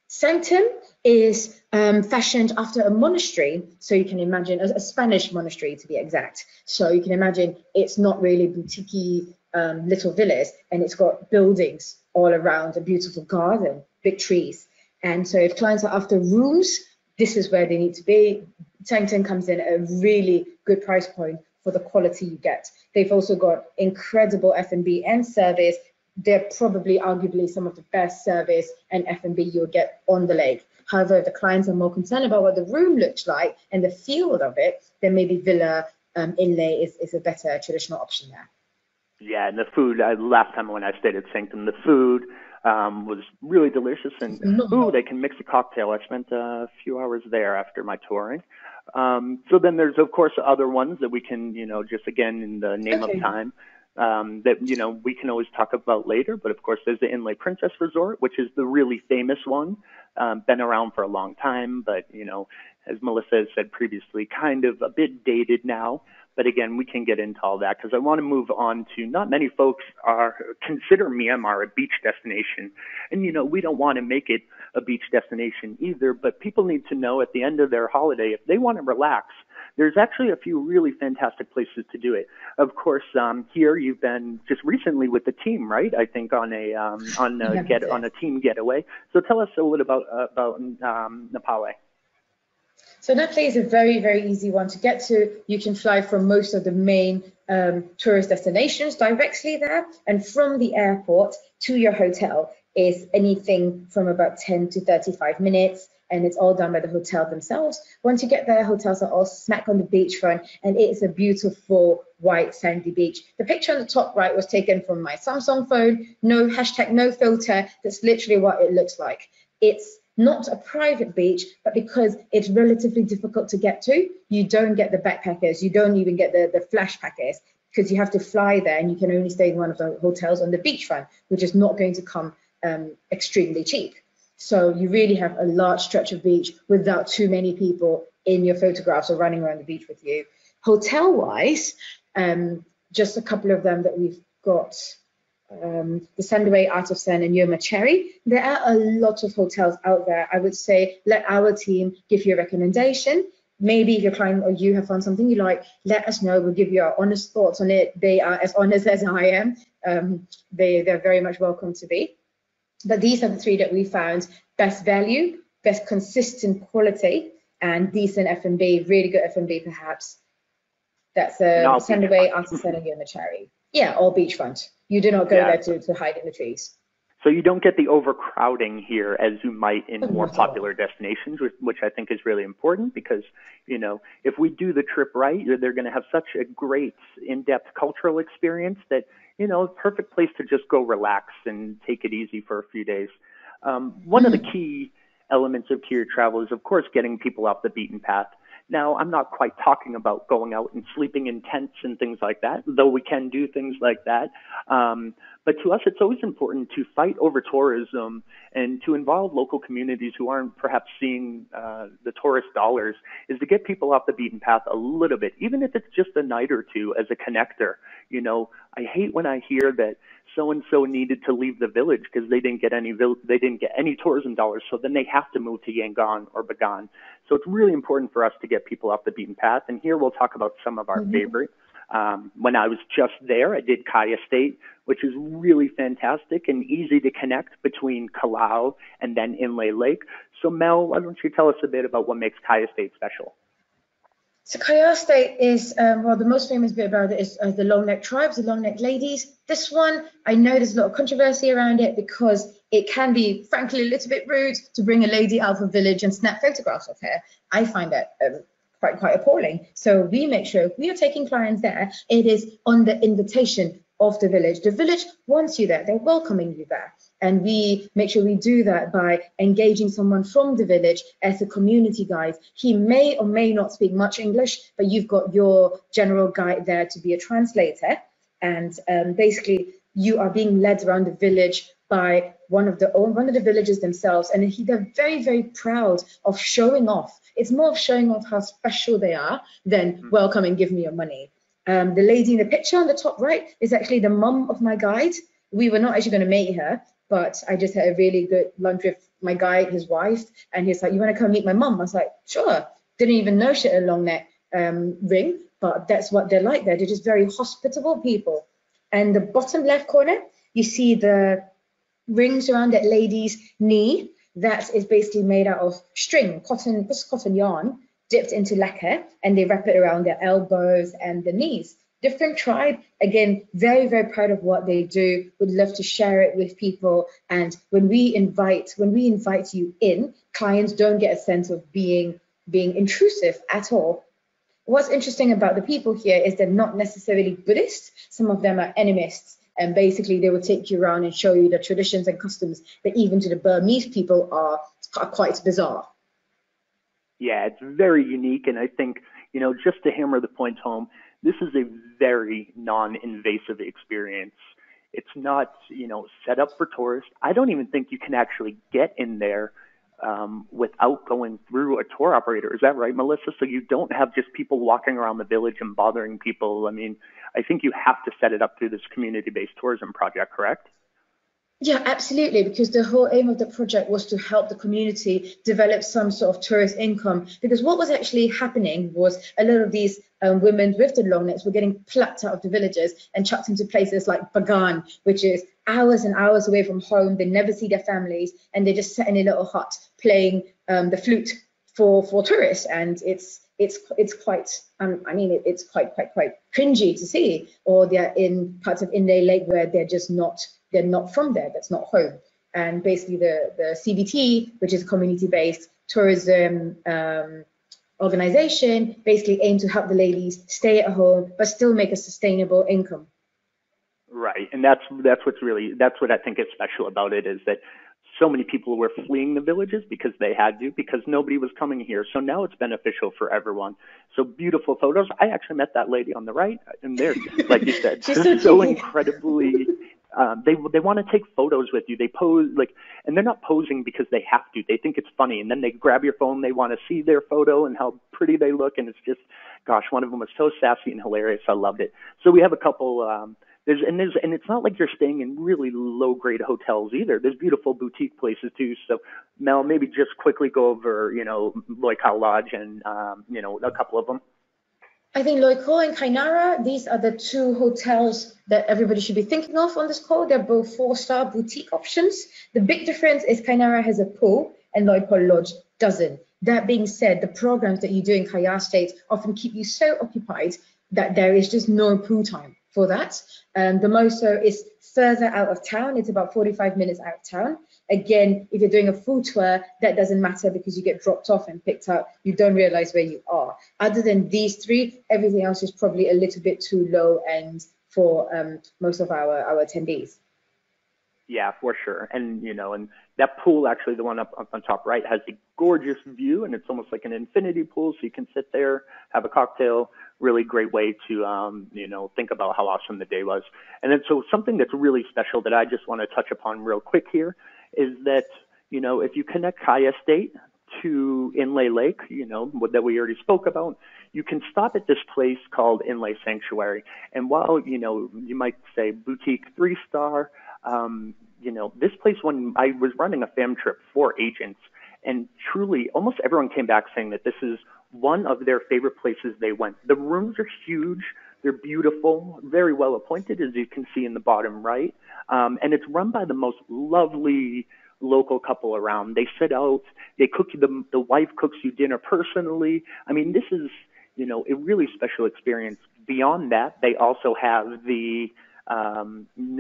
Sanctum is fashioned after a monastery, so you can imagine a Spanish monastery to be exact. So you can imagine it's not really boutique little villas, and it's got buildings all around, a beautiful garden, big trees. And so if clients are after rooms, this is where they need to be. Sanctum comes in at a really good price point for the quality you get. They've also got incredible F&B and service. They're probably arguably some of the best service and F&B you'll get on the lake. However, if the clients are more concerned about what the room looks like and the feel of it, then maybe Villa Inle is a better traditional option there. Yeah, and the food, last time when I stayed at Sanctum, the food was really delicious. And, they can mix a cocktail. I spent a few hours there after my touring. So then there's, of course, other ones that we can, just again, in the name of time, that, we can always talk about later. But of course, there's the Inle Princess Resort, which is the really famous one, been around for a long time, but, as Melissa has said previously, kind of a bit dated now. But again, we can get into all that because I want to move on to, not many folks consider Myanmar a beach destination. And, we don't want to make it a beach destination either, but people need to know at the end of their holiday, if they want to relax, there's actually a few really fantastic places to do it. Of course, here you've been just recently with the team, right? I think on a team getaway. So tell us a little about Ngapali. So Ngapali is a very, very easy one to get to. You can fly from most of the main tourist destinations directly there, and from the airport to your hotel is anything from about 10 to 35 minutes, and it's all done by the hotel themselves. Once you get there, hotels are all smack on the beachfront, and it's a beautiful white sandy beach. The picture on the top right was taken from my Samsung phone. No hashtag, no filter. That's literally what it looks like. It's not a private beach, but because it's relatively difficult to get to, you don't get the backpackers, you don't even get the flash packers. because you have to fly there and you can only stay in one of the hotels on the beachfront, which is not going to come extremely cheap. So you really have a large stretch of beach without too many people in your photographs or running around the beach with you. Hotel-wise, just a couple of them that we've got, the Sandaway, Art of Sen, and Yoma Cherry. There are a lot of hotels out there. I would say let our team give you a recommendation. Maybe if your client or you have found something you like, let us know. We'll give you our honest thoughts on it. They are as honest as I am. They're very much welcome to be. But these are the three that we found: best value, best consistent quality, and decent F&B, really good F&B perhaps. That's Sandaway, Art of Sen, and Yoma Cherry. Yeah, all beachfront. You do not go there to hide in the trees. So you don't get the overcrowding here as you might in more popular destinations, which I think is really important because, you know, if we do the trip right, they're going to have such a great in-depth cultural experience that, you know, perfect place to just go relax and take it easy for a few days. One of the key elements of Khiri travel is, of course, getting people off the beaten path. Now, I'm not quite talking about going out and sleeping in tents and things like that, though we can do things like that. But to us, it's always important to fight over tourism and to involve local communities who aren't perhaps seeing the tourist dollars, is to get people off the beaten path a little bit, even if it's just a night or two as a connector. You know, I hate when I hear that so-and-so needed to leave the village because they didn't get any tourism dollars, so then they have to move to Yangon or Bagan. So it's really important for us to get people off the beaten path. And here we'll talk about some of our favorites. When I was just there, I did Kayah State, which is really fantastic and easy to connect between Kalaw and then Inle Lake. So Mel, why don't you tell us a bit about what makes Kayah State special? So Kayah State is, well, the most famous bit about it is the long neck tribes, the long neck ladies. This one, I know there's a lot of controversy around it because it can be, frankly, a little bit rude to bring a lady out of a village and snap photographs of her. I find that quite appalling. So we make sure if we are taking clients there, it is on the invitation of the village. The village wants you there. They're welcoming you there. And we make sure we do that by engaging someone from the village as a community guide. He may or may not speak much English, but you've got your general guide there to be a translator. And basically, you are being led around the village by one of the villagers themselves. And they're very, very proud of showing off. It's more of showing off how special they are than, well, come and give me your money. The lady in the picture on the top right is actually the mum of my guide. We were not actually going to meet her, but I just had a really good lunch with my guide, his wife, and he's like, you want to come meet my mum? I was like, sure. Didn't even know she had a long neck ring, but that's what they're like there. They're just very hospitable people. And the bottom left corner, you see the rings around that lady's knee. That is basically made out of string, cotton yarn, dipped into lacquer, and they wrap it around their elbows and the knees. Different tribe, again, very, very proud of what they do, would love to share it with people. And when we invite you in, clients don't get a sense of being intrusive at all. What's interesting about the people here is they're not necessarily Buddhist. Some of them are animists. And basically, they will take you around and show you the traditions and customs that even to the Burmese people are quite bizarre. Yeah, it's very unique. And I think, you know, just to hammer the point home, this is a very non-invasive experience. It's not, you know, set up for tourists. I don't even think you can actually get in there without going through a tour operator. Is that right, Melissa? So you don't have just people walking around the village and bothering people. I mean, I think you have to set it up through this community-based tourism project, correct? Yeah, absolutely, because the whole aim of the project was to help the community develop some sort of tourist income. Because what was actually happening was a lot of these women with the long necks were getting plucked out of the villages and chucked into places like Bagan, which is hours and hours away from home. They never see their families, and they just sat in a little hut playing the flute for tourists. And it's quite it's quite cringy to see. Or they're in parts of Inle Lake where they're not from there, that's not home. And basically the CBT, which is community-based tourism organization, basically aim to help the ladies stay at home, but still make a sustainable income. Right, and that's what I think is special about it, is that so many people were fleeing the villages because they had to, because nobody was coming here. So now it's beneficial for everyone. So beautiful photos. I actually met that lady on the right, and they're, like you said, She's so so cute. incredibly. They want to take photos with you. They pose like, and they're not posing because they have to. They think it's funny, and then they grab your phone. They want to see their photo and how pretty they look, and it's just, gosh, one of them was so sassy and hilarious. I loved it. So we have a couple. And it's not like you're staying in really low grade hotels either. There's beautiful boutique places too. So Mel, maybe just quickly go over, Loy Khao Lodge and a couple of them. I think Loy Khao and Kainara, these are the two hotels that everybody should be thinking of on this call. They're both 4-star boutique options. The big difference is Kainara has a pool and Loy Khao Lodge doesn't. That being said, the programs that you do in Kayah State often keep you so occupied that there is just no pool time for that. The Moso is further out of town. It's about 45 minutes out of town. Again, if you're doing a full tour, that doesn't matter because you get dropped off and picked up. You don't realize where you are. Other than these three, everything else is probably a little bit too low end for most of our attendees. Yeah, for sure. And, and that pool, actually, the one up on top right, has a gorgeous view, and it's almost like an infinity pool, so you can sit there, have a cocktail. Really great way to, think about how awesome the day was. And then so something that's really special that I just want to touch upon real quick here is that, if you connect Kayah State to Inle Lake, that we already spoke about, you can stop at this place called Inle Sanctuary. And while, you might say boutique 3-star, this place, when I was running a fam trip for agents, and truly almost everyone came back saying that this is one of their favorite places they went. The rooms are huge. They're beautiful, very well appointed, as you can see in the bottom right. And it's run by the most lovely local couple around. They sit out, they cook you, the wife cooks you dinner personally. I mean, this is, a really special experience. Beyond that, they also have the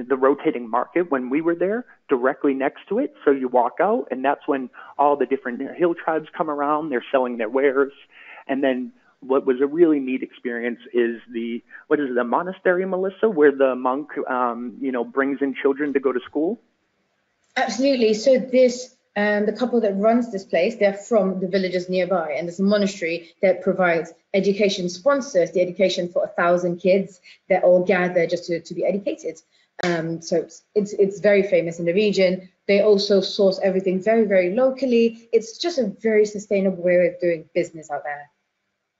rotating market when we were there directly next to it. So you walk out, and that's when all the different hill tribes come around. They're selling their wares. And then what was a really neat experience is the monastery, Melissa, where the monk, brings in children to go to school? Absolutely. So this, the couple that runs this place, they're from the villages nearby, and there's a monastery that provides education, sponsors the education for 1,000 kids that all gather just to be educated. So it's very famous in the region. They also source everything very, very locally. It's just a very sustainable way of doing business out there.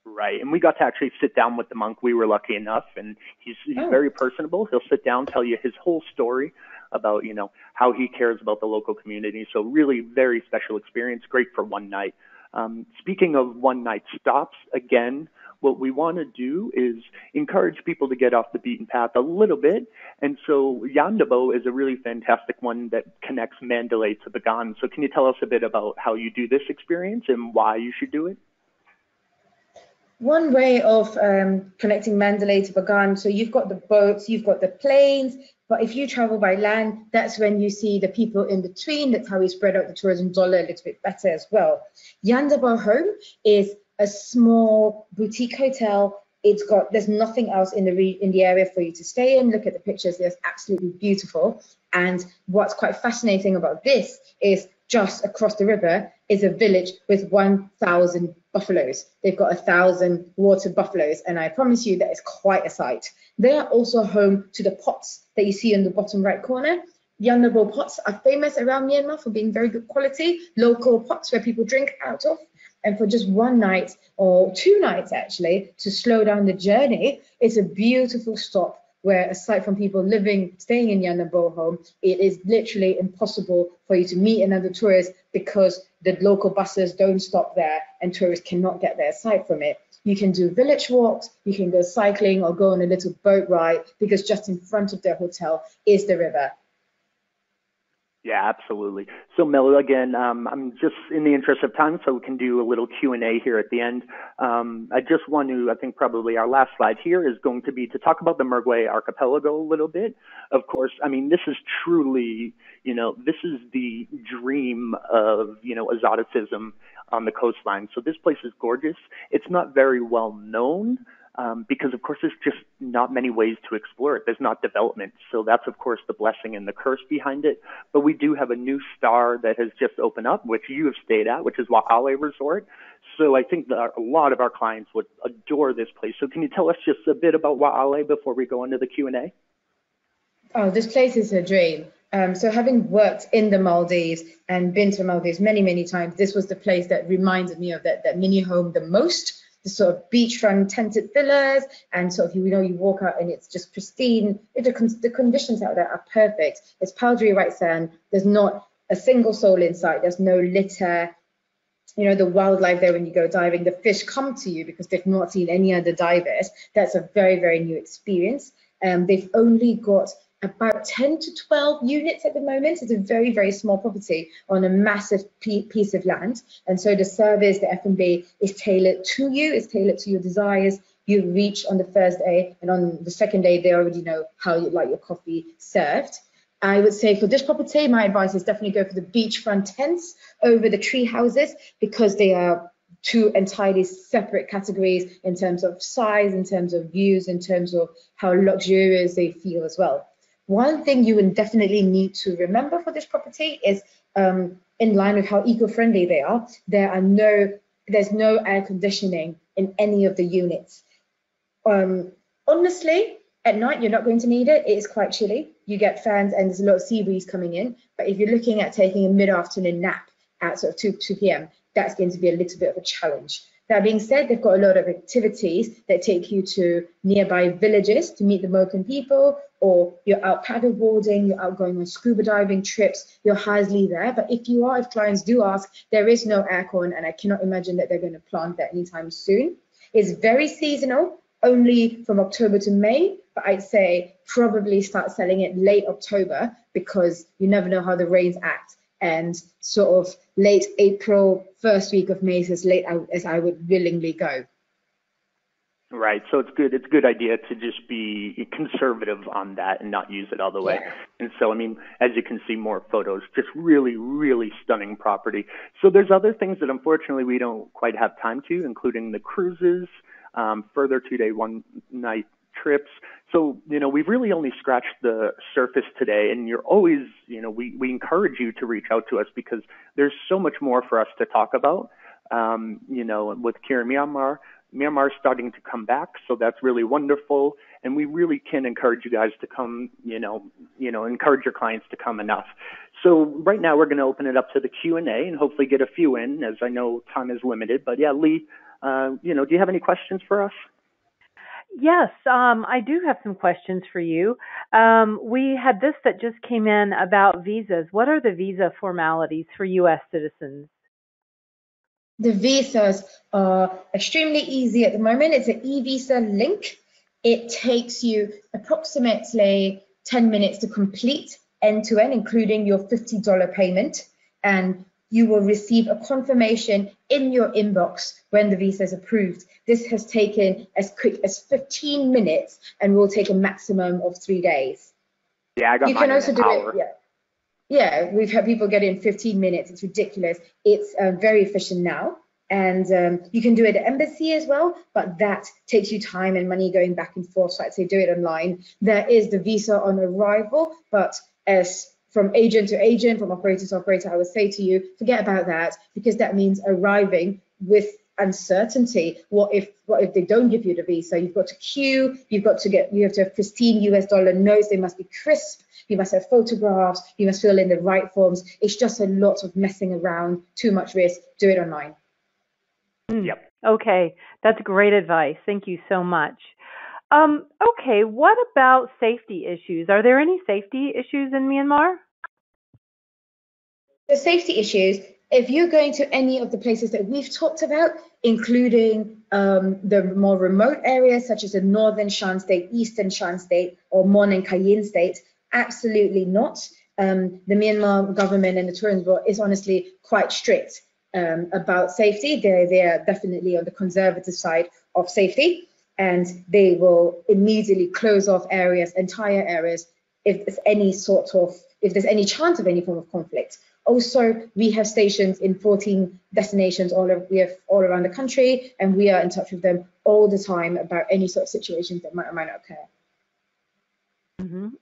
Right. And we got to actually sit down with the monk. We were lucky enough, and he's very personable. He'll sit down, tell you his whole story about, how he cares about the local community. So really very special experience, great for one night. Speaking of one night stops, again, what we want to do is encourage people to get off the beaten path a little bit. And so Yandabo is a really fantastic one that connects Mandalay to Bagan. So can you tell us a bit about how you do this experience and why you should do it? One way of connecting Mandalay to Bagan, so you've got the boats, you've got the planes, but if you travel by land, that's when you see the people in between. That's how we spread out the tourism dollar a little bit better as well. Yandabo Home is a small boutique hotel. There's nothing else in the area for you to stay in. Look at the pictures, they're absolutely beautiful. And what's quite fascinating about this is just across the river is a village with 1,000 buffaloes. They've got 1,000 water buffaloes, and I promise you that is quite a sight. They are also home to the pots that you see in the bottom right corner. Yandabo pots are famous around Myanmar for being very good quality, local pots where people drink out of. And for just one night or 2 nights, actually, to slow down the journey, it's a beautiful stop where, aside from people staying in Yandabo Home, it is literally impossible for you to meet another tourist because the local buses don't stop there and tourists cannot get there aside from it. You can do village walks, you can go cycling or go on a little boat ride because just in front of their hotel is the river. Yeah, absolutely. So Mel, again, I'm just in the interest of time, so we can do a little Q&A here at the end. I just want to, I think probably our last slide here is going to be to talk about the Mergui Archipelago a little bit. Of course, I mean, this is truly, this is the dream of, exoticism on the coastline. So this place is gorgeous. It's not very well known. because of course there's just not many ways to explore it. There's not development. So that's of course the blessing and the curse behind it. But we do have a new star that has just opened up, which you have stayed at, which is Wa'ale Resort. So I think that a lot of our clients would adore this place. So can you tell us just a bit about Wa'ale before we go into the Q&A? Oh, this place is a dream. So having worked in the Maldives and been to Maldives many, many times, this was the place that reminded me of that mini home the most. The sort of beachfront tented villas, and sort of, you walk out and it's just pristine. The conditions out there are perfect. It's powdery white sand. There's not a single soul in sight. There's no litter. The wildlife there when you go diving, the fish come to you because they've not seen any other divers. That's a very, very new experience. They've only got about 10 to 12 units at the moment. It's a very, very small property on a massive piece of land. And so the service, the F&B is tailored to you, it's tailored to your desires. You reach on the first day, and on the second day, they already know how you'd like your coffee served. I would say for this property, my advice is definitely go for the beachfront tents over the tree houses, because they are two entirely separate categories in terms of size, in terms of views, in terms of how luxurious they feel as well. One thing you would definitely need to remember for this property is, in line with how eco-friendly they are, there's no air conditioning in any of the units. Honestly, at night you're not going to need it. It is quite chilly. You get fans and there's a lot of sea breeze coming in. But if you're looking at taking a mid-afternoon nap at sort of 2 p.m., that's going to be a little bit of a challenge. That being said, they've got a lot of activities that take you to nearby villages to meet the local people, or you're out paddleboarding, you're out going on scuba diving trips, you're hardly there. But if clients do ask, there is no aircon, and I cannot imagine that they're going to plant that anytime soon. It's very seasonal, only from October to May, but I'd say probably start selling it late October, because you never know how the rains act. And sort of late April, first week of May is as late as I would willingly go. Right. So it's good. It's a good idea to just be conservative on that and not use it all the way. Yeah. And so, I mean, as you can see more photos, just really, really stunning property. So there's other things that unfortunately we don't quite have time to, including the cruises, further 2-day, 1-night trips. So, we've really only scratched the surface today, and you're always, we encourage you to reach out to us, because there's so much more for us to talk about. With Khiri Myanmar is starting to come back, so that's really wonderful. And we really can encourage you guys to come, encourage your clients to come enough. So right now we're going to open it up to the Q&A and hopefully get a few in, as I know time is limited. But yeah, Lee, do you have any questions for us? Yes, I do have some questions for you. We had this that just came in about visas. What are the visa formalities for U.S. citizens? The visas are extremely easy at the moment. It's an e-visa link. It takes you approximately 10 minutes to complete end-to-end, including your $50 payment. And you will receive a confirmation in your inbox when the visa is approved. This has taken as quick as 15 minutes and will take a maximum of 3 days. Yeah, I got mine in an hour. Yeah, we've had people get in 15 minutes. It's ridiculous. It's very efficient now. And you can do it at embassy as well, but that takes you time and money going back and forth. So I'd say do it online. There is the visa on arrival, but as from agent to agent, from operator to operator, I would say to you, forget about that, because that means arriving with uncertainty. What if they don't give you the visa? You've got to queue, you have to have pristine US dollar notes, they must be crisp, you must have photographs, you must fill in the right forms. It's just a lot of messing around, too much risk. Do it online. Yep. Okay, that's great advice. Thank you so much. Okay, what about safety issues? Are there any safety issues in Myanmar? The safety issues, if you're going to any of the places that we've talked about, including the more remote areas such as the northern Shan State, eastern Shan State, or Mon and Kayah State, absolutely not. The Myanmar government and the tourism board is honestly quite strict about safety. They are definitely on the conservative side of safety, and they will immediately close off entire areas, if there's any sort of if there's any chance of any form of conflict. Also, we have stations in 14 destinations all around the country, and we are in touch with them all the time about any sort of situations that might or might not occur.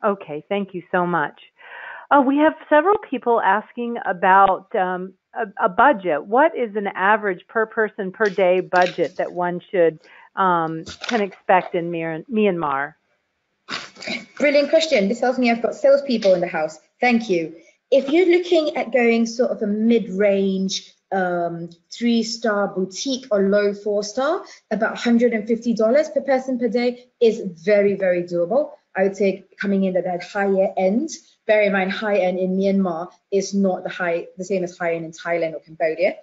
Okay, thank you so much. We have several people asking about a budget. What is an average per person per day budget that one should can expect in Myanmar? Brilliant question. This tells me I've got salespeople in the house. Thank you. If you're looking at going sort of a mid-range 3-star boutique or low 4-star, about $150 per person per day is very, very doable. I would say coming in at that higher end. Bear in mind, high end in Myanmar is not the same as high end in Thailand or Cambodia.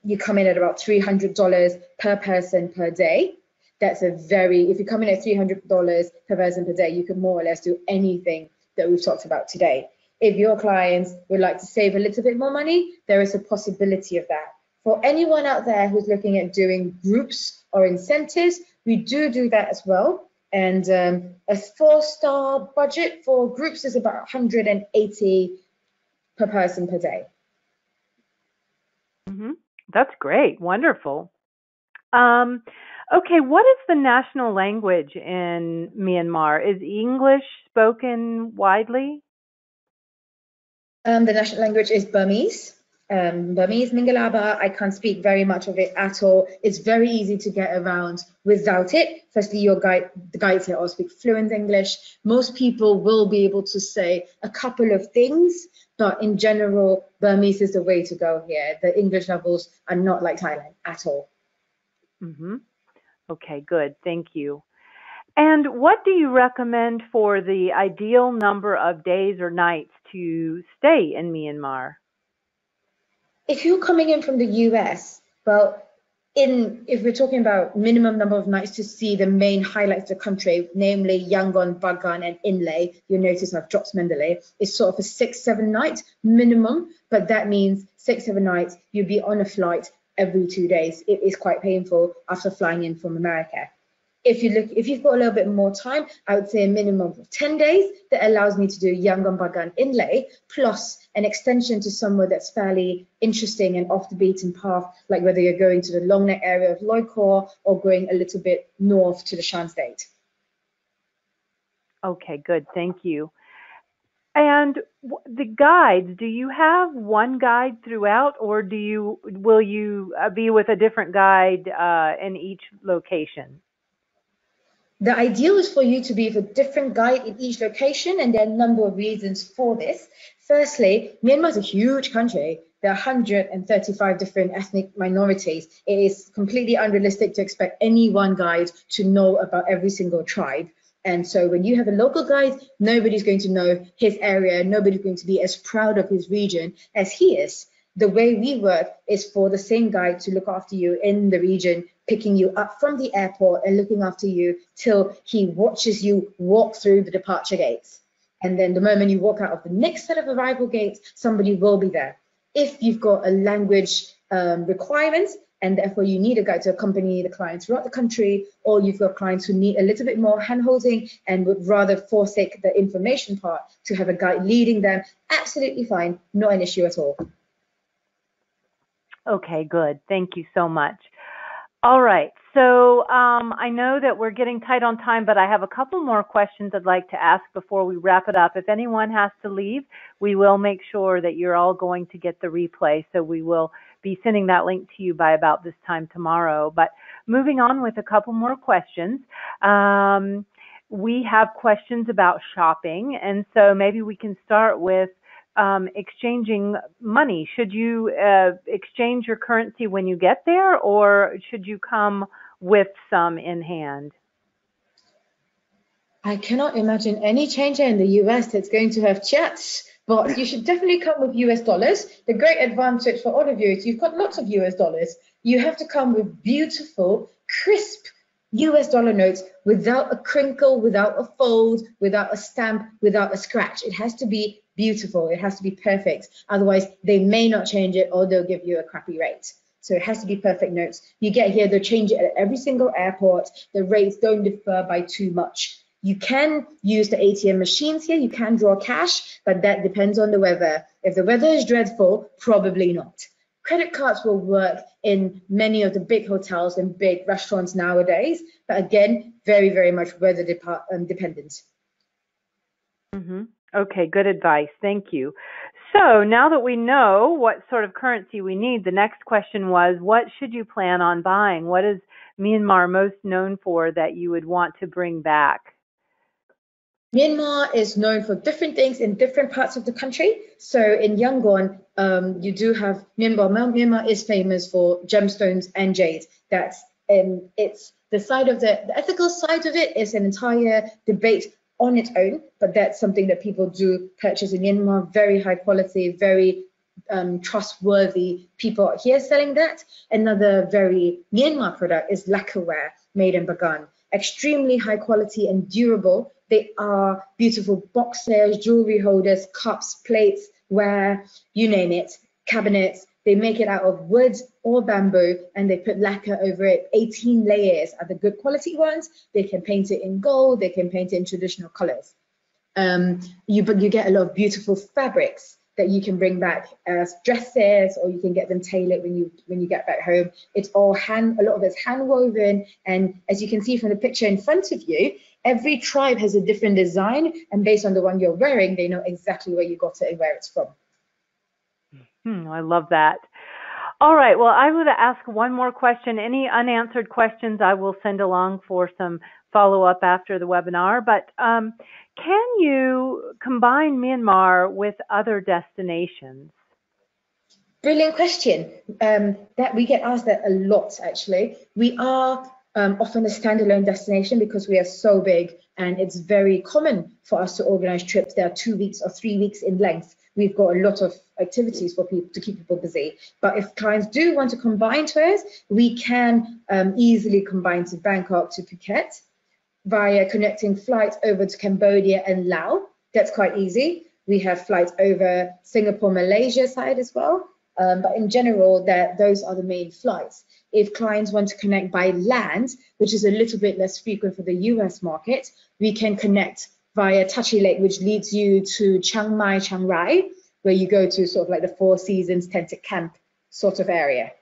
You come in at about $300 per person per day. That's if you come in at $300 per person per day, you can more or less do anything that we've talked about today. If your clients would like to save a little bit more money, there is a possibility of that. For anyone out there who's looking at doing groups or incentives, we do that as well. And a 4-star budget for groups is about 180 per person per day. That's great. Wonderful. Okay, what is the national language in Myanmar? Is English spoken widely? The national language is Burmese. Burmese Mingalaba. I can't speak very much of it at all. It's very easy to get around without it. Firstly, the guides here all speak fluent English. Most people will be able to say a couple of things, but in general, Burmese is the way to go here. The English levels are not like Thailand at all. Okay, good. Thank you. And what do you recommend for the ideal number of days or nights to stay in Myanmar? If you're coming in from the US, well, if we're talking about minimum number of nights to see the main highlights of the country, namely Yangon, Bagan, and Inle, you'll notice I've dropped Mandalay, it's sort of a 6-7 night minimum, but that means 6-7 nights, you'd be on a flight every 2 days. It is quite painful after flying in from America. If you've got a little bit more time, I would say a minimum of 10 days that allows me to do Yangon, Bagan, Inle, plus an extension to somewhere that's fairly interesting and off the beaten path, like whether you're going to the long neck area of Loikor or going a little bit north to the Shan State. Okay, good. Thank you. And the guides, do you have one guide throughout, or will you be with a different guide in each location? The ideal is for you to be with a different guide in each location, and there are a number of reasons for this. Firstly, Myanmar is a huge country. There are 135 different ethnic minorities. It is completely unrealistic to expect any one guide to know about every single tribe. And so when you have a local guide, nobody's going to know his area, nobody's going to be as proud of his region as he is. The way we work is for the same guide to look after you in the region, picking you up from the airport and looking after you till he watches you walk through the departure gates. And then the moment you walk out of the next set of arrival gates, somebody will be there. If you've got a language requirement, and therefore you need a guide to accompany the clients throughout the country, or you've got clients who need a little bit more hand-holding and would rather forsake the information part to have a guide leading them, absolutely fine, not an issue at all. Okay, good. Thank you so much. All right. So I know that we're getting tight on time, but I have a couple more questions I'd like to ask before we wrap it up. If anyone has to leave, we will make sure that you're all going to get the replay. So we will be sending that link to you by about this time tomorrow. But moving on with a couple more questions. We have questions about shopping. And so maybe we can start with exchanging money. Should you exchange your currency when you get there, or should you come with some in hand? I cannot imagine any changer in the US that's going to have chats, but you should definitely come with US dollars. The great advantage for all of you is you've got lots of US dollars. You have to come with beautiful, crisp US dollar notes without a crinkle, without a fold, without a stamp, without a scratch. It has to be beautiful. It has to be perfect. Otherwise, they may not change it, or they'll give you a crappy rate. So it has to be perfect notes. You get here, they'll change it at every single airport. The rates don't differ by too much. You can use the ATM machines here, you can draw cash, but that depends on the weather. If the weather is dreadful, probably not. Credit cards will work in many of the big hotels and big restaurants nowadays, but again, very, very much weather dependent. Mm-hmm. Okay, good advice. Thank you. So now that we know what sort of currency we need, the next question was, what should you plan on buying? What is Myanmar most known for that you would want to bring back? Myanmar is known for different things in different parts of the country. So in Yangon, you do have Myanmar. Myanmar is famous for gemstones and jade. It's the side of the ethical side of it is an entire debate on its own, but that's something that people do purchase in Myanmar. Very high quality, very trustworthy people are here selling that. Another very Myanmar product is lacquerware made in Bagan. Extremely high quality and durable. They are beautiful boxes, jewelry holders, cups, plates, ware, you name it, cabinets. They make it out of wood or bamboo, and they put lacquer over it. 18 layers are the good quality ones. They can paint it in gold. They can paint it in traditional colors. You get a lot of beautiful fabrics that you can bring back as dresses, or you can get them tailored when you get back home. It's all a lot of it's hand woven, and as you can see from the picture in front of you, every tribe has a different design, and based on the one you're wearing, they know exactly where you got it and where it's from. I love that. All right. Well, I would ask one more question. Any unanswered questions I will send along for some follow-up after the webinar. But can you combine Myanmar with other destinations? Brilliant question. That we get asked that a lot, actually. We are often a standalone destination because we are so big, and it's very common for us to organize trips that are 2 weeks or 3 weeks in length. We've got a lot of activities for people to keep people busy. But if clients do want to combine tours, we can easily combine to Bangkok to Phuket via connecting flights over to Cambodia and Laos. That's quite easy. We have flights over Singapore, Malaysia side as well. But in general, those are the main flights. If clients want to connect by land, which is a little bit less frequent for the US market, we can connect via Tachi Lake, which leads you to Chiang Mai, Chiang Rai, where you go to sort of like the Four Seasons tented camp sort of area.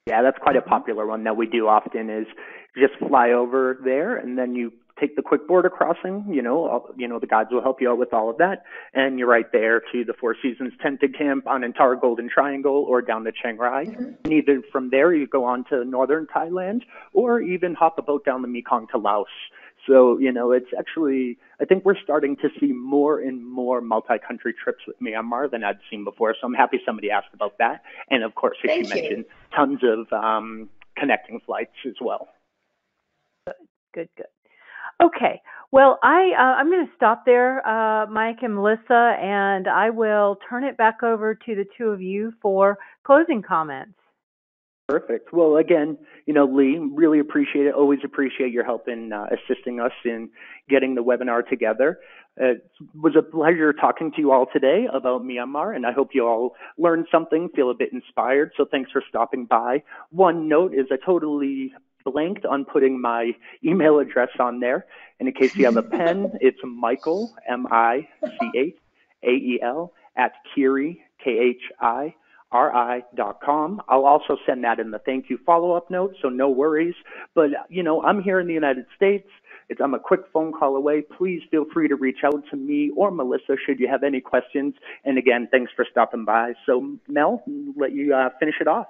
Yeah, that's quite a popular one that we do often, is just fly over there and then you take the quick border crossing. The guides will help you out with all of that, and you're right there to the Four Seasons tented camp on entire Golden Triangle or down to Chiang Rai. And either from there you go on to northern Thailand, or even hop a boat down the Mekong to Laos. So, it's actually, I think we're starting to see more and more multi-country trips with Myanmar than I'd seen before. So I'm happy somebody asked about that. And of course, as you mentioned, tons of connecting flights as well. Good. Okay. Well, I'm going to stop there, Mike and Melissa, and I will turn it back over to the two of you for closing comments. Perfect. Well, again, Lee, really appreciate it. Always appreciate your help in assisting us in getting the webinar together. It was a pleasure talking to you all today about Myanmar, and I hope you all learned something, feel a bit inspired. So thanks for stopping by. One note is I totally blanked on putting my email address on there. And in case you have a pen, it's Michael, MICHAEL, at Khiri, KHIRI.com. I'll also send that in the thank you follow-up note, so no worries. But, I'm here in the United States. I'm a quick phone call away. Please feel free to reach out to me or Melissa should you have any questions. And again, thanks for stopping by. So, Mel, let you finish it off.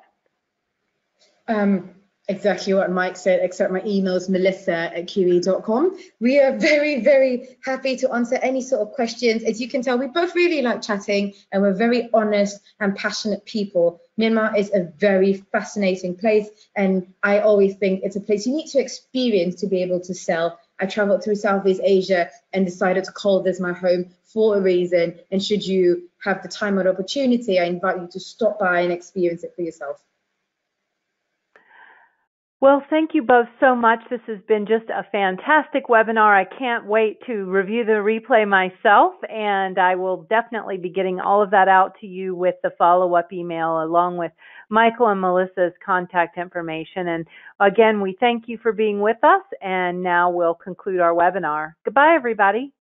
Exactly what Mike said, except my email is melissa@khiri.com. We are very, very happy to answer any sort of questions. As you can tell, we both really like chatting, and we're very honest and passionate people. Myanmar is a very fascinating place, and I always think it's a place you need to experience to be able to sell. I traveled through Southeast Asia and decided to call this my home for a reason. And should you have the time and opportunity, I invite you to stop by and experience it for yourself. Well, thank you both so much. This has been just a fantastic webinar. I can't wait to review the replay myself, and I will definitely be getting all of that out to you with the follow-up email along with Michael and Melissa's contact information. And again, we thank you for being with us, and now we'll conclude our webinar. Goodbye, everybody.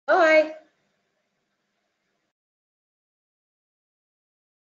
Bye.